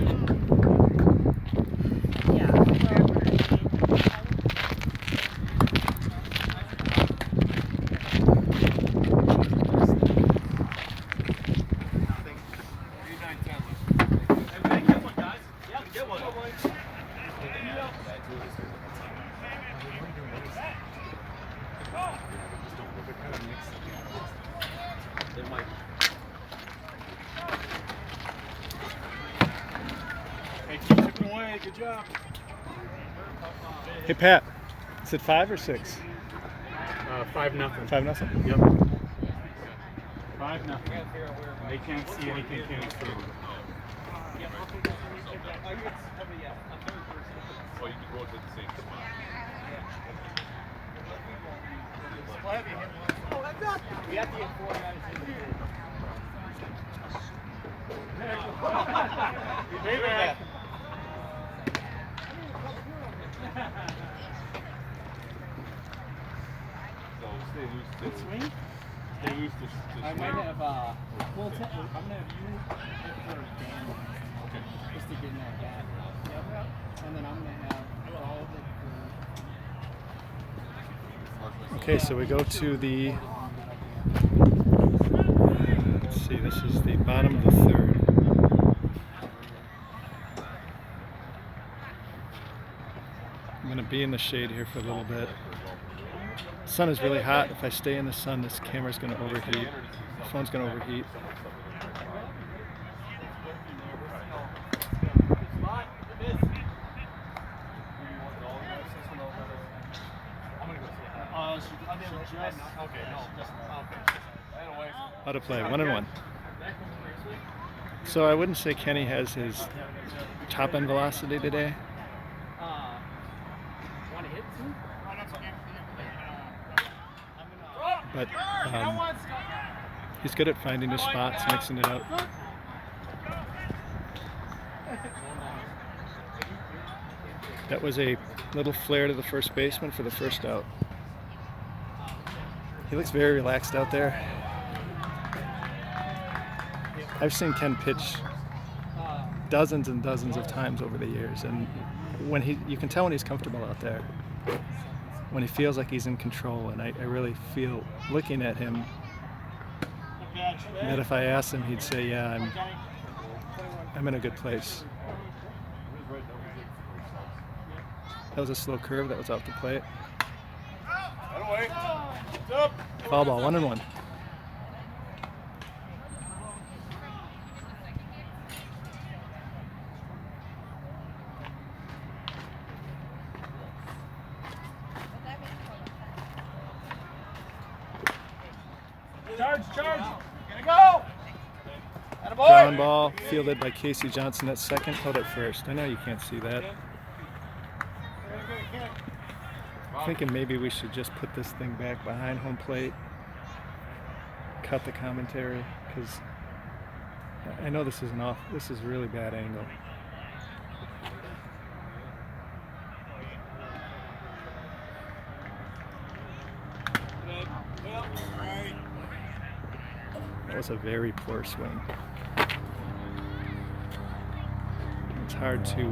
Good job. Hey Pat, is it 5 or 6? 5-0. 5-0. Yep. 5-0. They can't see anything coming through. We have to get 4 guys in here. Hey, man. Good swing. Stay loose to I might have, I'm going to have you hit for Dan. Okay. Just to get in that bat. Yep. And then I'm going to have all of it for... Okay, so we go to the, let's see, this is the bottom of the 3rd. I'm going to be in the shade here for a little bit. The sun is really hot. If I stay in the sun, this camera's going to overheat. The phone's going to overheat. How to play, 1-1. So I wouldn't say Kenny has his top end velocity today. But he's good at finding his spots, mixing it up. That was a little flare to the first baseman for the first out. He looks very relaxed out there. I've seen Ken pitch dozens and dozens of times over the years, and when you can tell when he's comfortable out there, when he feels like he's in control. And I really feel, looking at him, that if I asked him, he'd say, "Yeah, I'm in a good place." That was a slow curve that was off the plate. Foul ball, 1-1. Charge! Gonna go! Ground ball, fielded by Casey Johnson at second, out at first. I know you can't see that. Thinking maybe we should just put this thing back behind home plate, cut the commentary, because I know this is this is a really bad angle. That was a very poor swing. It's hard to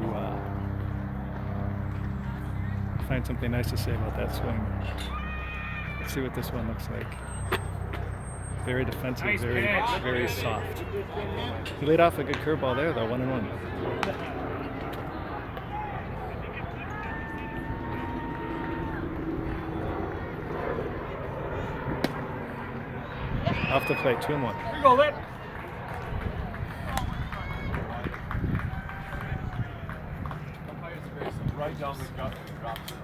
find something nice to say about that swing. Let's see what this one looks like. Very defensive, Nice very, pitch. very soft. He laid off a good curveball there, though, 1-1. Off the plate, 2-1. Here you go, Lip. Right down the gut and drops it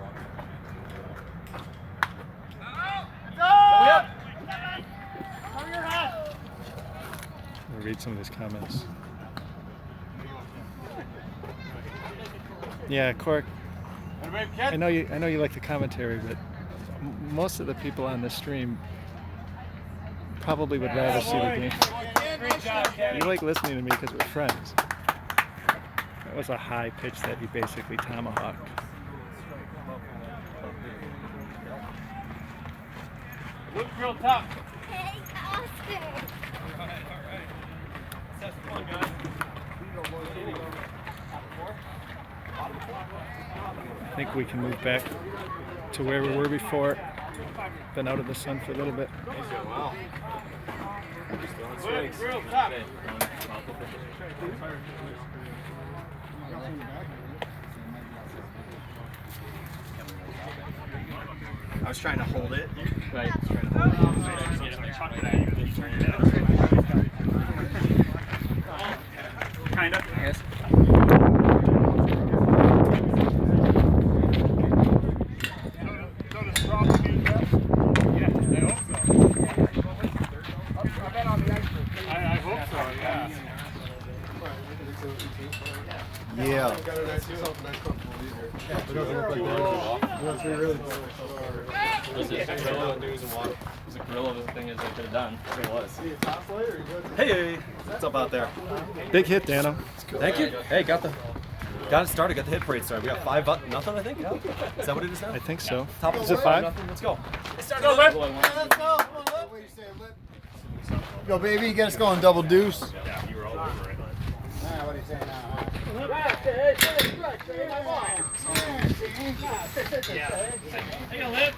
We'll read some of these comments. Yeah, Cork. I know you like the commentary, but most of the people on this stream probably would rather see the game. Great job, Kevin. You like listening to me because we're friends. That was a high pitch that he basically tomahawked. Look real tough. Hey, Oscar. That's fun, guys. I think we can move back to where we were before. Been out of the sun for a little bit. Wow. Look real tough. I was trying to hold it. Right. Kind of. Yes. I hope so, yeah. Yeah. Was it Gorilla News and Water? Was it Gorilla the thing as I could have done? It was. Hey, what's up out there? Big hit, Dano. Thank you. Hey, got it started. Got the hit parade started. We got 5-0, I think. Is that what it is now? I think so. Top Is it 5? nothing. Let's go. Go, Lip. Let's go. Go, baby. You got us going double deuce. Yeah, you were all over it. What are you saying now? Take a Lip.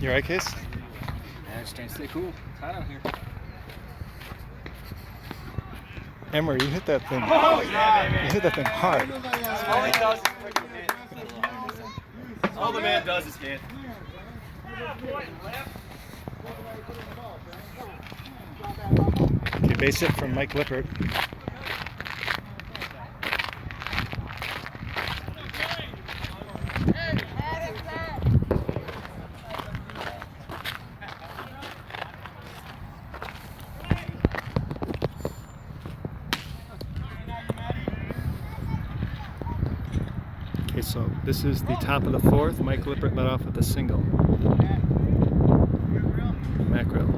You alright, Case? Yeah, just trying to stay cool. It's hot out here. Emery, you hit that thing. Oh, yeah, baby. You hit that thing hard. All he does is freaking hit. All the man does is hit. Okay, base hit from Mike Lippert. Okay, so this is the top of the fourth. Mike Lippert led off with a single. Macro.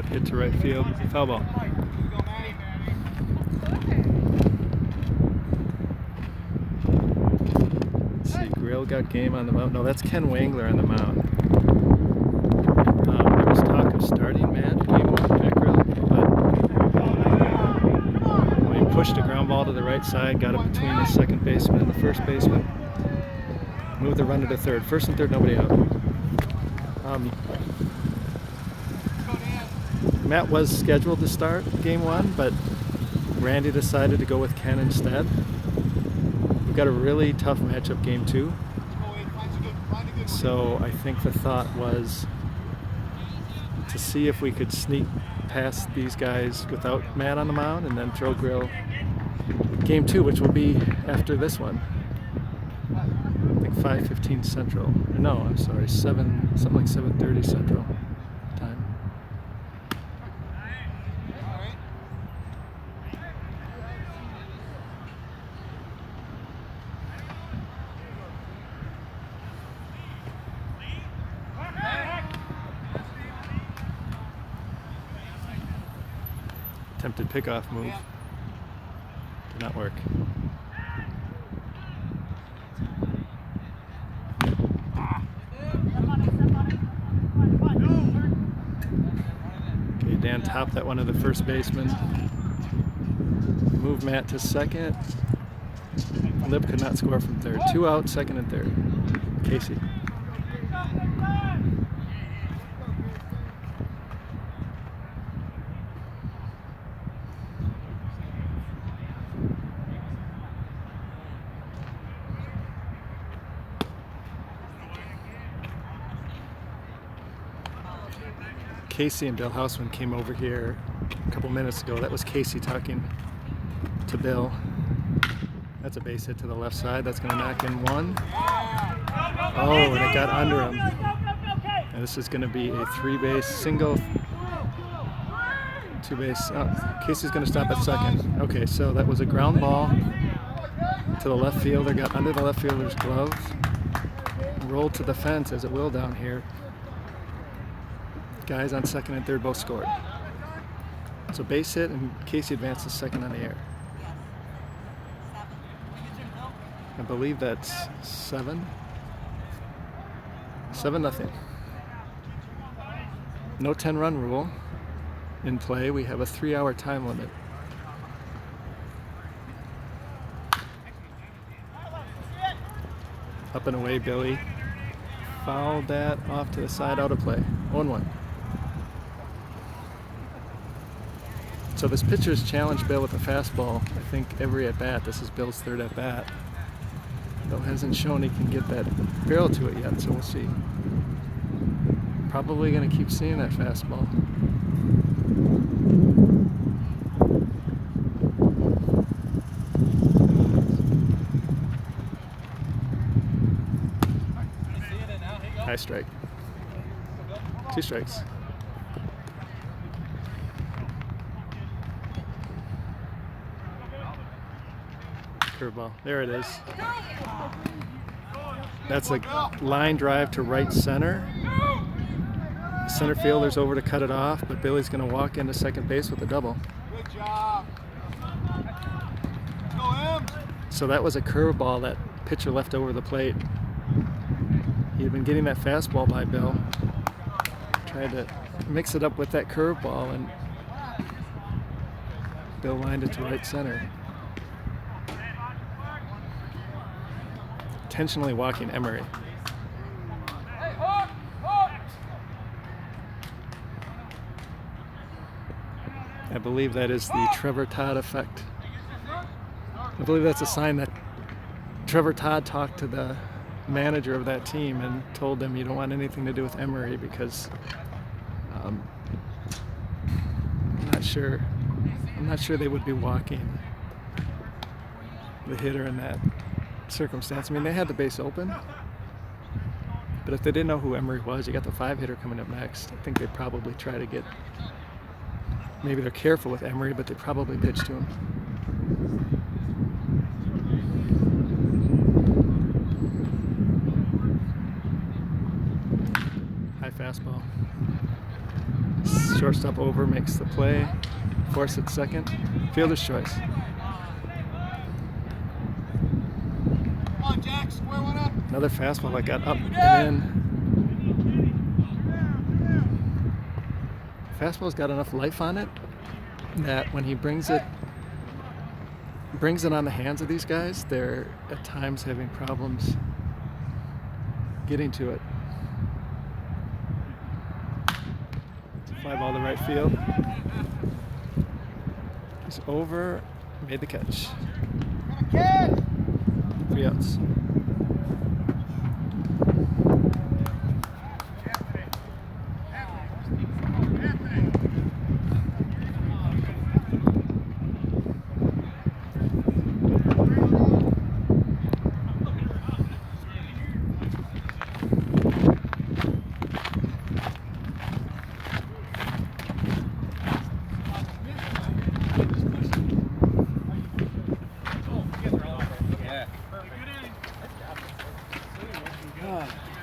that hit to right field. Foul ball. Let's see, Grill got game on the mound. No, that's Ken Wangler on the mound. There was talk of starting Matt game 1 at Grill, but he pushed a ground ball to the right side, got it between the second baseman and the first baseman. Moved the runner to third. First and third, nobody out. Matt was scheduled to start game 1, but Randy decided to go with Ken instead. We've got a really tough matchup game 2. So I think the thought was to see if we could sneak past these guys without Matt on the mound and then throw Grill game 2, which will be after this one. I think 5:15 Central. No, I'm sorry, something like 7:30 Central time. Attempted pickoff move. Did not work. Okay, Dan topped that one of the first baseman. Move Matt to second. Lip could not score from third. 2 out, second and third. Casey. Casey and Bill Houseman came over here a couple minutes ago. That was Casey talking to Bill. That's a base hit to the left side. That's going to knock in 1. Oh, and it got under him. And this is going to be a 3-base single. 2-base. Oh, Casey's going to stop at second. Okay, so that was a ground ball to the left fielder. Got under the left fielder's glove. Rolled to the fence, as it will down here. Guys on second and third both scored. So base hit, and Casey advances second on the air. I believe that's 7. 7-0. No 10-run rule in play. We have a 3-hour time limit. Up and away, Billy. Fouled that off to the side, out of play. 1-1. So this pitcher's challenged Bill with a fastball, I think, every at-bat. This is Bill's 3rd at-bat. Bill hasn't shown he can get that barrel to it yet, so we'll see. Probably going to keep seeing that fastball. High strike. 2 strikes. Curveball. There it is. That's a line drive to right center. The center fielder's over to cut it off, but Billy's going to walk into second base with a double. Good job. So that was a curveball that pitcher left over the plate. He had been getting that fastball by Bill. Tried to mix it up with that curveball, and Bill lined it to right center. Intentionally walking Emery. I believe that is the Trevor Todd effect. I believe that's a sign that Trevor Todd talked to the manager of that team and told them you don't want anything to do with Emery because I'm not sure they would be walking the hitter in that circumstance. I mean, they had the base open, but if they didn't know who Emery was, you got the 5-hitter coming up next. I think they'd probably try to get, maybe they're careful with Emery, but they probably pitch to him. High fastball. Shortstop over makes the play. Force at second. Fielder's choice. Come on, Jack, square one up. Another fastball that got up and in. Fastball's got enough life on it that when he brings it on the hands of these guys, they're at times having problems getting to it. It's a fly ball to right field. He's over, made the catch. 3 outs.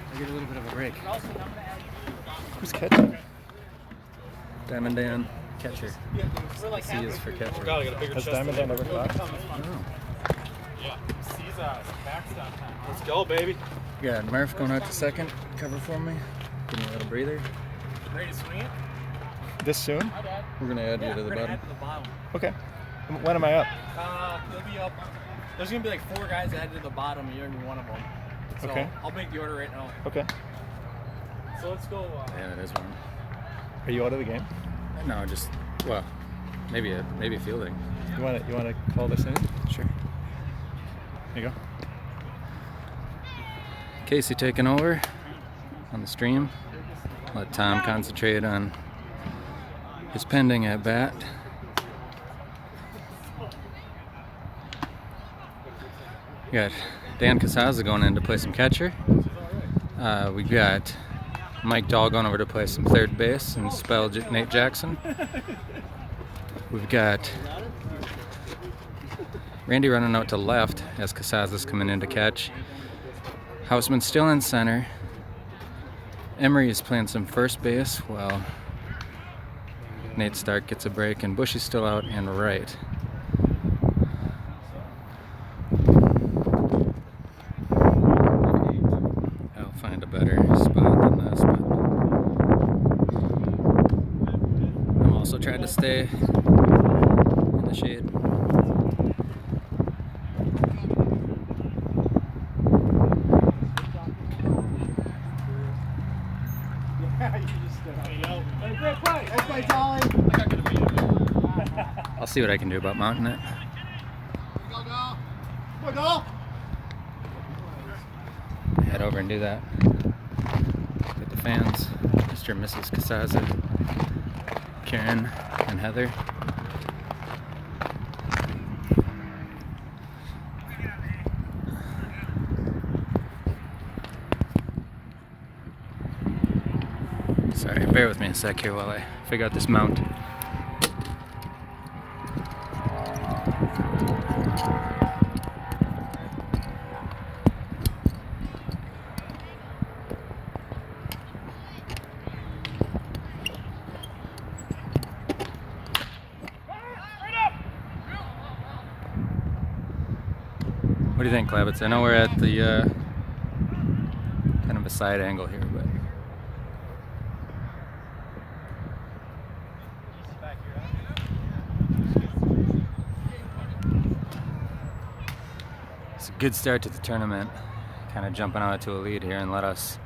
I get a little bit of a break. Who's catching? Diamond Dan, catcher. C is for catcher. Has Diamond Dan ever caught? Let's go, baby. Yeah, Murph going out to second. Cover for me. Give me a little breather. Ready to swing it? This soon? We're gonna add you to the We're gonna bottom. head to the bottom. Okay. When am I up? You'll be up. There's gonna be like 4 guys that head to the bottom, and you're gonna be one of them. So Okay. I'll make the order right now. Okay. So let's go. Yeah, that is one. Are you out of the game? No, just maybe fielding. You want to call this in? Sure. There you go. Casey taking over on the stream. Let Tom concentrate on his pending at bat. We got Dan Casaza going in to play some catcher. We got Mike Dahl going over to play some third base and spell Nate Jackson. We've got Randy running out to left as Casaza's coming in to catch. Houseman still in center. Emery is playing some first base while Nate Stark gets a break, and Bush is still out in right. I'll find a better spot than this, but I'm also trying to stay in the shade. I'll see what I can do about mounting it. Head over and do that with the fans, Mr. and Mrs. Casaza, Karen, and Heather. Sorry, bear with me a sec here while I figure out this mount. What do you think, Klavitz? I know we're at the kind of a side angle here, but it's a good start to the tournament. Kind of jumping out to a lead here and let us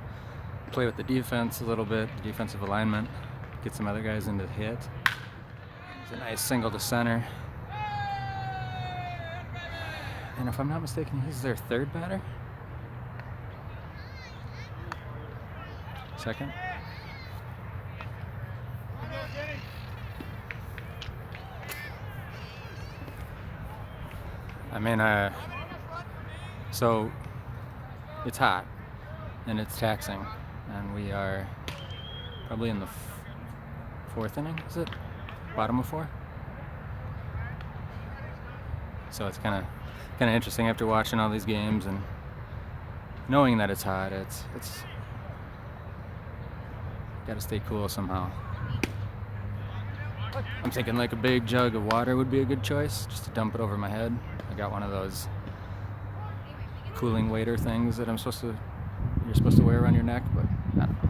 play with the defense a little bit, the defensive alignment, get some other guys into the hit. It's a nice single to center. And if I'm not mistaken, he's their third batter? Second? I mean, so it's hot and it's taxing, and we are probably in the 4th inning, is it? Bottom of 4? So it's kind of interesting after watching all these games and knowing that it's hot. It's got to stay cool somehow. I'm thinking like a big jug of water would be a good choice, just to dump it over my head. I got one of those cooling waiter things that you're supposed to wear around your neck, but I don't know.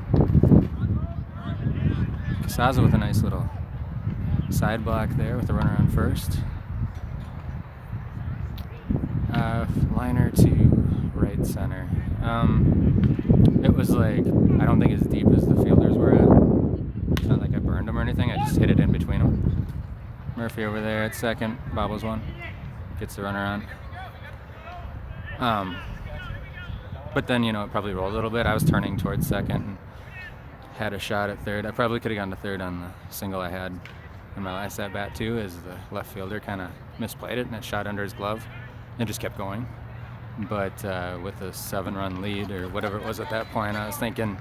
Casaza with a nice little side block there with the runner on first. Liner to right center. It was like, I don't think as deep as the fielders were at. It's not like I burned them or anything, I just hit it in between them. Murphy over there at second, bobbles one, gets the runner on. But then, you know, it probably rolled a little bit. I was turning towards second and had a shot at third. I probably could have gone to third on the single I had in my last at bat too, as the left fielder kind of misplayed it and it shot under his glove and just kept going. But with a 7-run lead or whatever it was at that point, I was thinking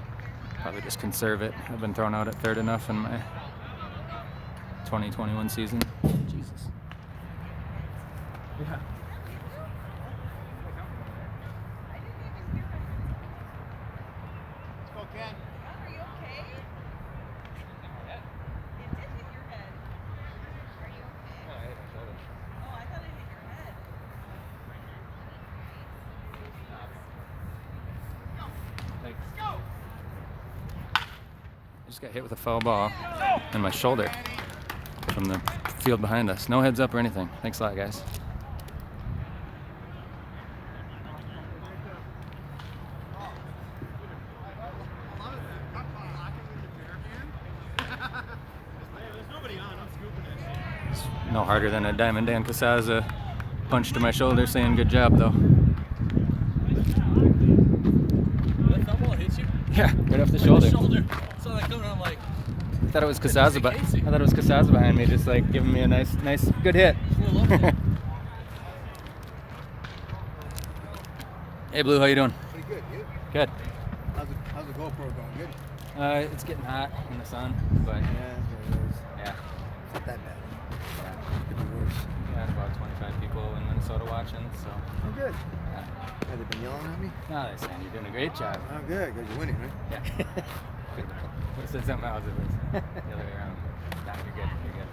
probably just conserve it. I've been thrown out at third enough in my 2021 season. Jesus. Yeah. Are you okay? It did hit your head. Are you okay? Oh, I thought it hit your head. I just got hit with a foul ball in my shoulder from the field behind us. No heads up or anything. Thanks a lot, guys. It's no harder than a Diamond Dan Casaza punch to my shoulder saying good job, though. That ball hits you? Yeah, right off the shoulder. So that coming, I'm like, I thought it was Casaza, but I thought it was Casaza behind me, just like giving me a nice, good hit. Hey, Blue, how you doing? Pretty good, you? Good. How's the GoPro going? Good? It's getting hot in the sun, but Yeah, that's what it is. yeah, It's not that bad. yeah. Could be worse. We had about 25 people in Minnesota watching, so Oh, good. yeah. Have they been yelling at me? No, they're saying you're doing a great job. Oh, good, because you're winning, right? Yeah. Would have said something else if it was the other way around. Nah, you're good. You're good.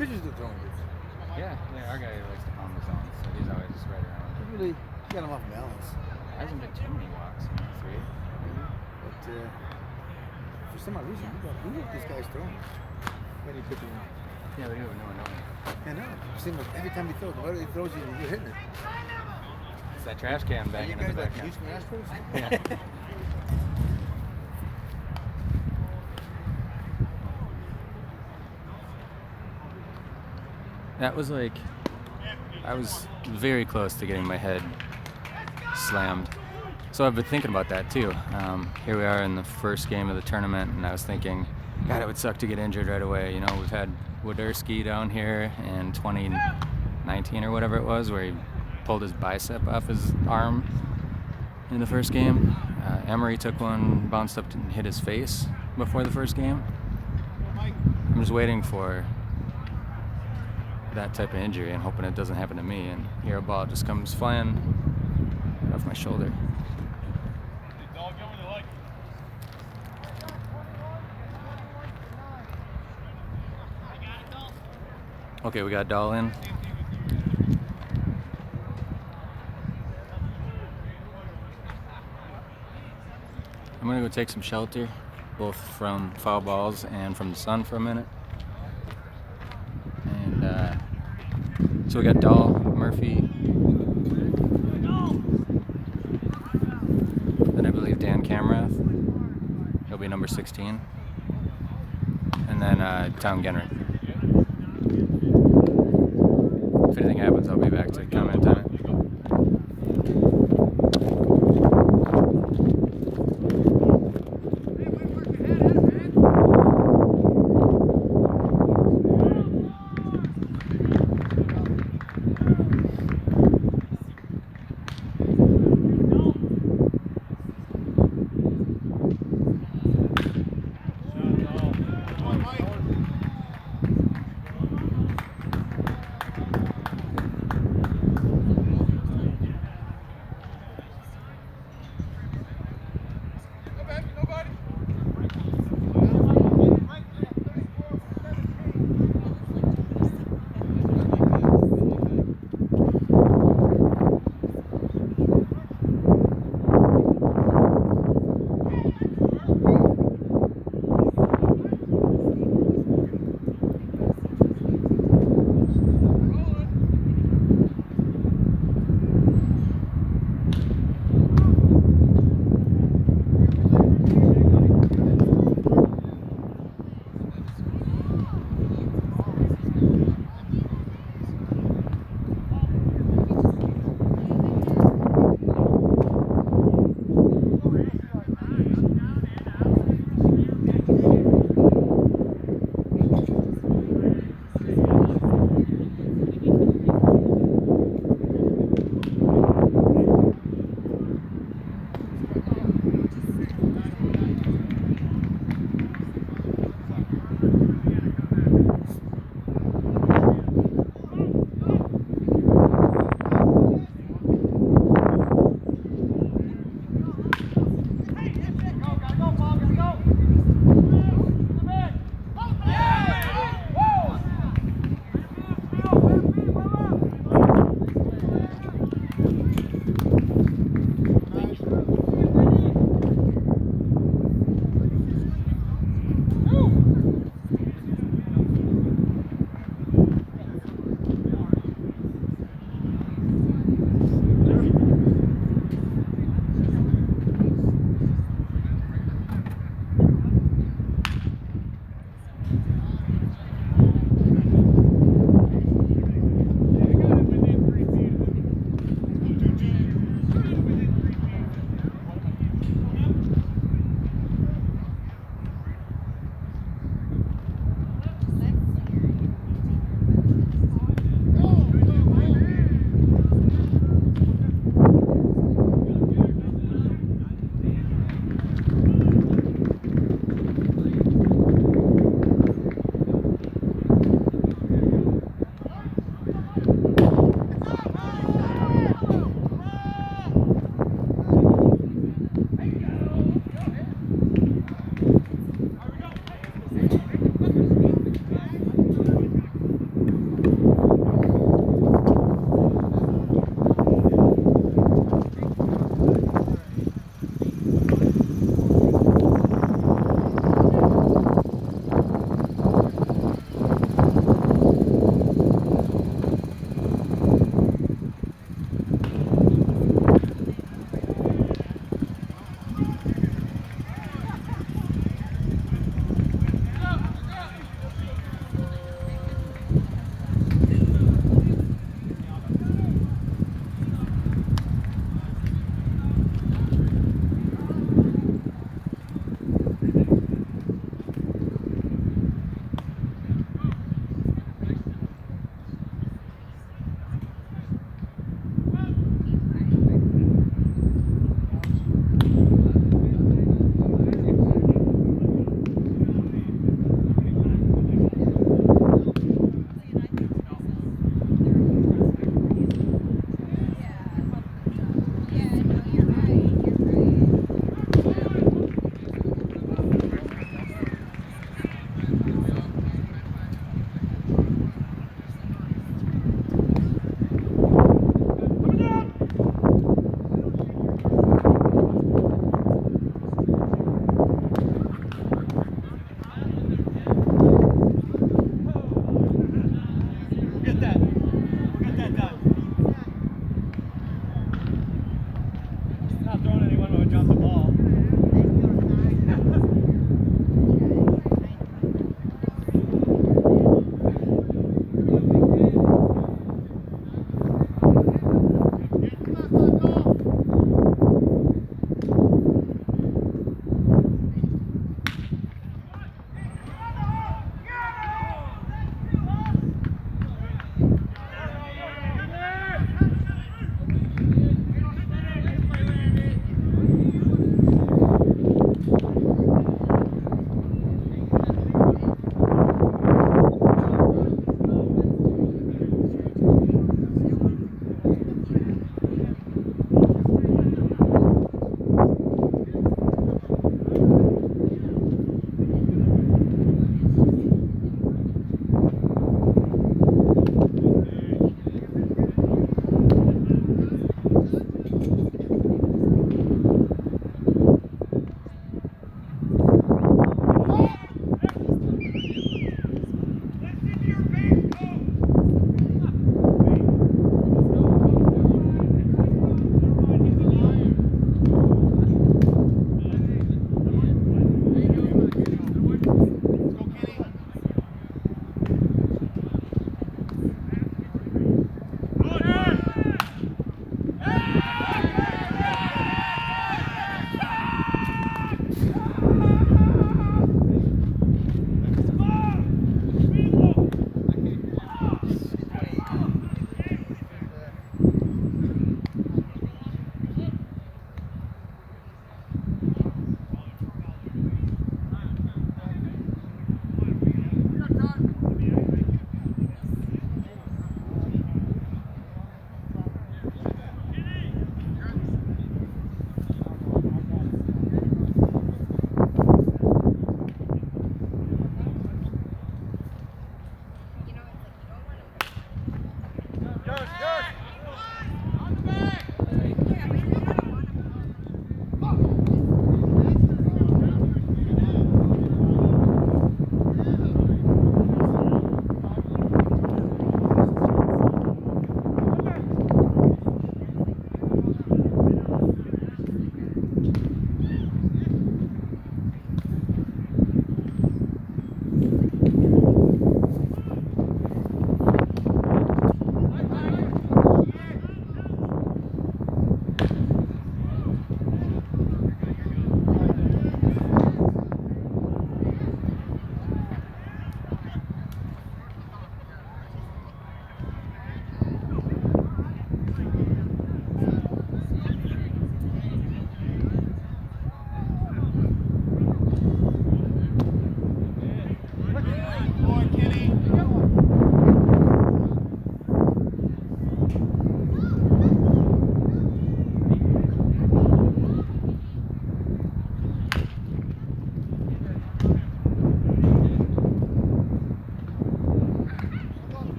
Pitchers do throwing good. Yeah, our guy likes to pound the zone, so he's always just right around. You really got him off balance. Hasn't been too many walks, 3. But for some odd reason, we know what this guy's throwing. When he pitching. Yeah, we do have no one knowing. I know. It seems like every time he throws, whatever he throws, you're hitting it. It's that trash can Are banging you in the guys like back. Houston Astros? Yeah. That was like, I was very close to getting my head slammed. So I've been thinking about that too. Here we are in the first game of the tournament, and I was thinking, God, it would suck to get injured right away. You know, we've had Wodarski down here in 2019 or whatever it was, where he pulled his bicep off his arm in the first game. Emery took one, bounced up and hit his face before the first game. I'm just waiting for that type of injury and hoping it doesn't happen to me, and here a ball just comes flying right off my shoulder. Okay, we got Dahl in. I'm gonna go take some shelter, both from foul balls and from the sun for a minute. And so we got Dahl, Murphy, then I believe Dan Camrath. He'll be number 16. And then Tom Genrich. If anything happens, I'll be back to comment on it.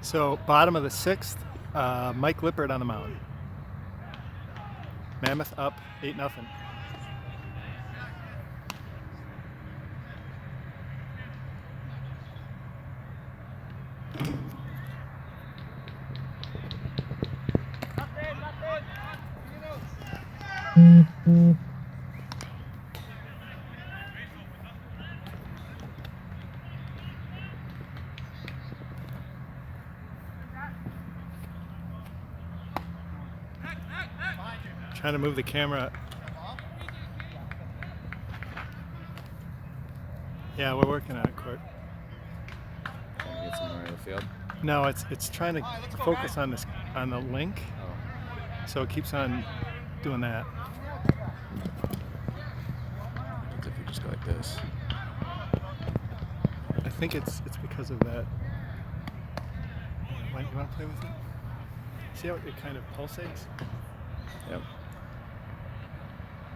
So bottom of the 6th, Mike Lippert on the mound. Mammoth up 8-0. Trying to move the camera. Yeah, we're working on it, Court. Trying to get somewhere in the field. No, it's trying to focus on this on the link, Oh, so it keeps on doing that. what if we just go like this? I think it's because of that. You want to play with it? See how it kind of pulsates? Yep.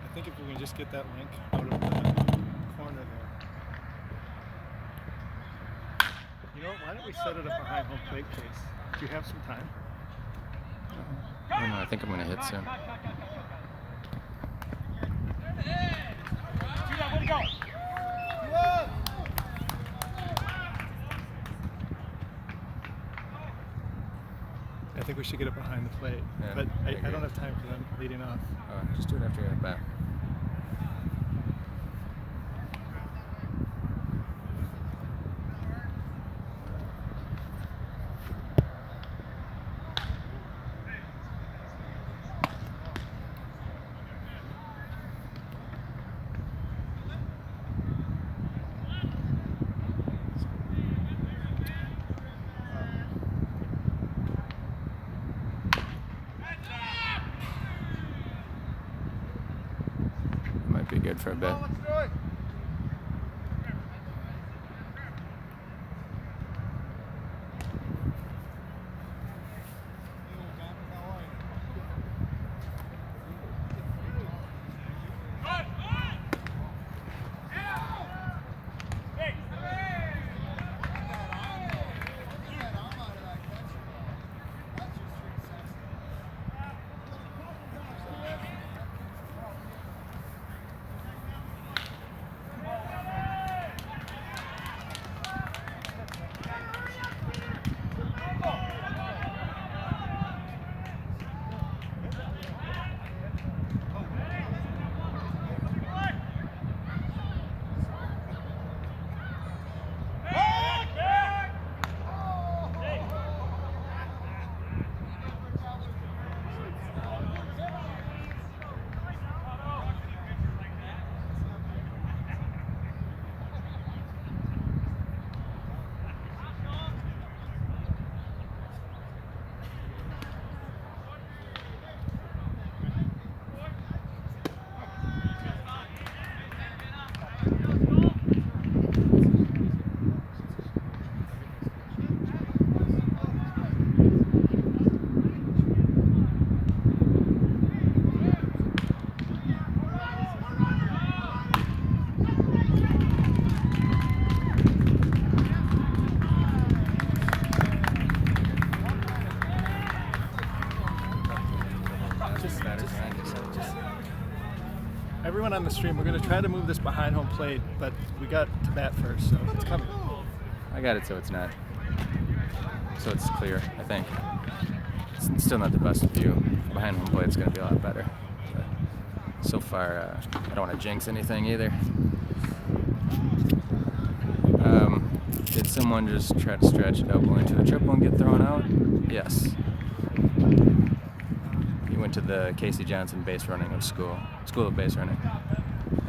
I think if we can just get that link out of the corner there. You know what? Why don't we set it up behind home plate, please? Do you have some time? I don't know. I think I'm gonna hit soon. I think we should get it behind the plate, Yeah, but I I agree. don't have time because I'm leading off. Just do it after you're at bat. be good for a bit. Everyone on the stream, we're going to try to move this behind home plate, but we got to bat first, so it's coming. I got it so it's not. So it's clear, I think. It's still not the best view. Behind home plate, it's going to be a lot better. But so far, I don't want to jinx anything either. Did someone just try to stretch a double into a triple and get thrown out? Yes. He went to the Casey Johnson base running of school of base running,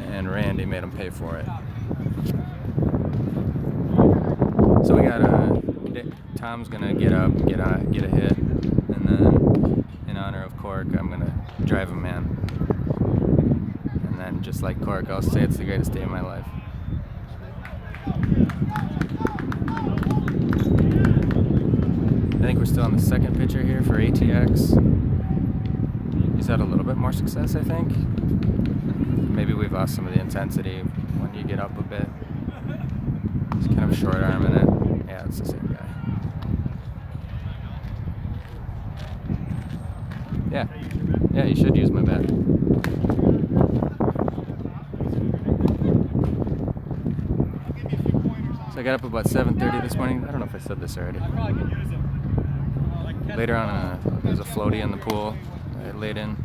and Randy made him pay for it. So we got Tom's gonna get up, get a hit, and then in honor of Cork, I'm gonna drive him in. And then just like Cork, I'll say it's the greatest day of my life. I think we're still on the second pitcher here for ATX. He's had a little bit more success, I think. Maybe we've lost some of the intensity when you get up a bit. He's kind of short arming it. Yeah, it's the same guy. Yeah, you should use my bat. So I got up about 7:30 this morning. I don't know if I said this already. Later on, there was a floaty in the pool. I laid in.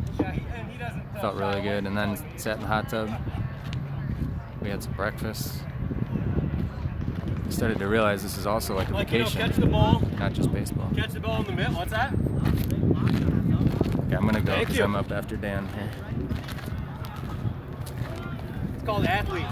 Felt really good, and then sat in the hot tub. We had some breakfast. I started to realize this is also like a vacation, catch the ball. not just baseball. Catch the ball in the middle. What's that? Okay, I'm gonna go because I'm up after Dan here. It's called athlete.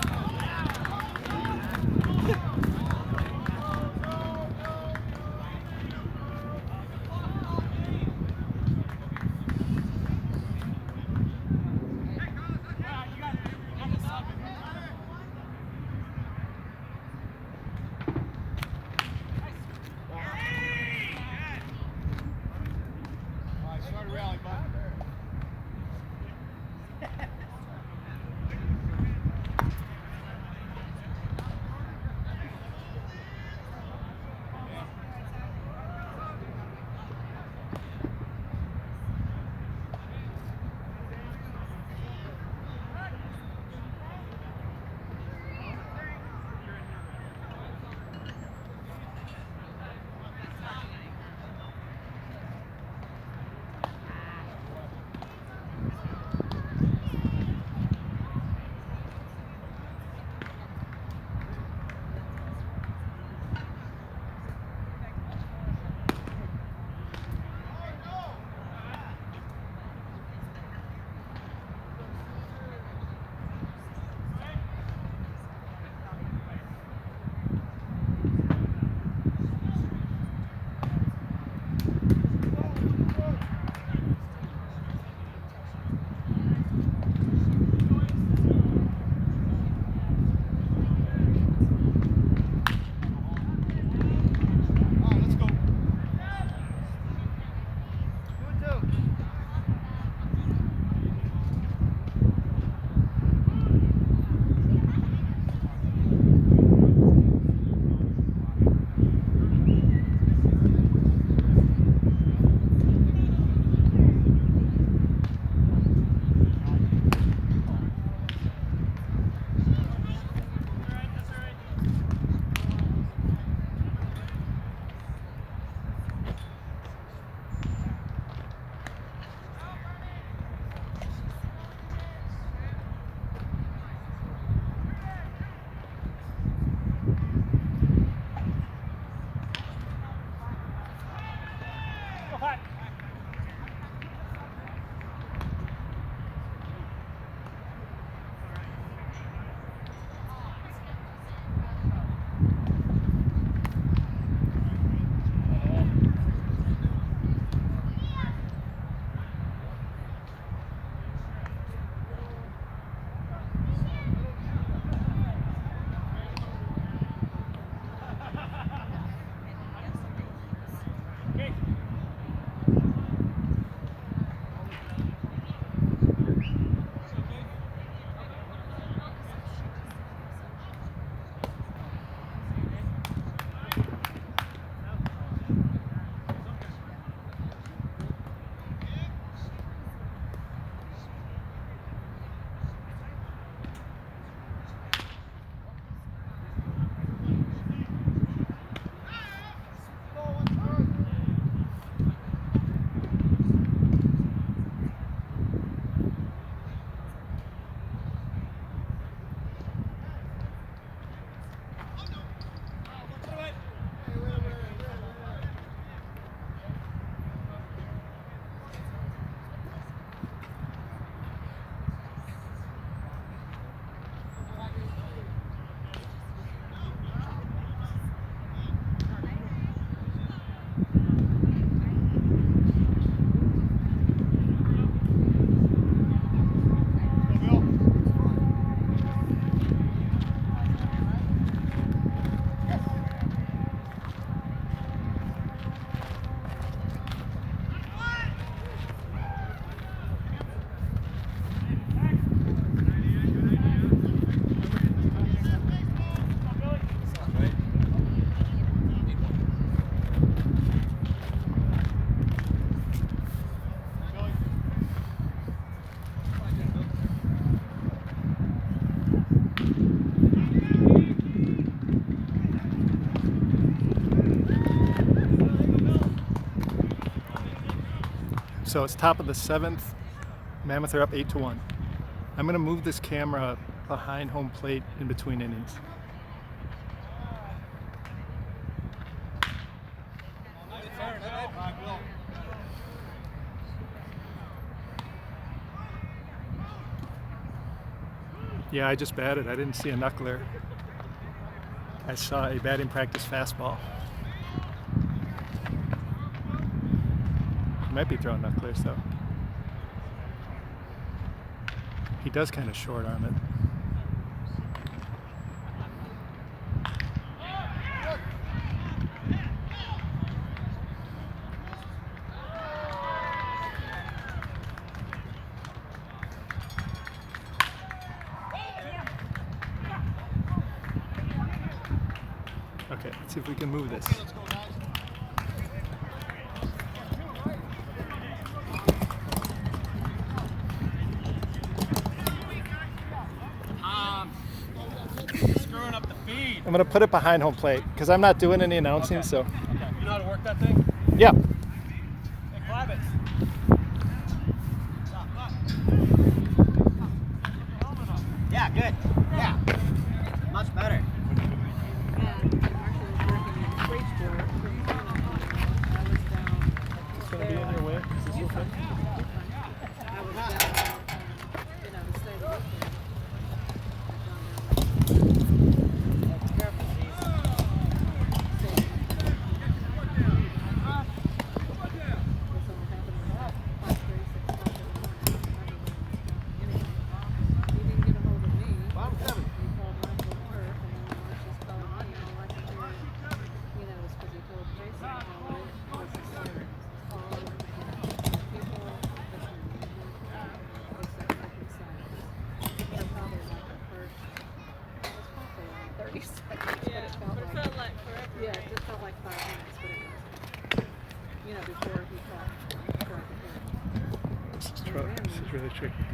So it's top of the 7th. Mammoth are up 8-1. I'm going to move this camera behind home plate in between innings. Yeah, I just batted. I didn't see a knuckler. I saw a batting practice fastball. He might be throwing knucklers though. He does kind of short arm it. Okay, let's see if we can move this. Screwing up the feed. I'm gonna put it behind home plate because I'm not doing any announcing, so. Okay. You know how to work that thing? Yeah. Hey, Klavitz. Yeah, good. Yeah. Much better. It's gonna be in your way. Is this okay? Yeah, it just felt like 5 minutes, but it was, before he caught. This is really tricky.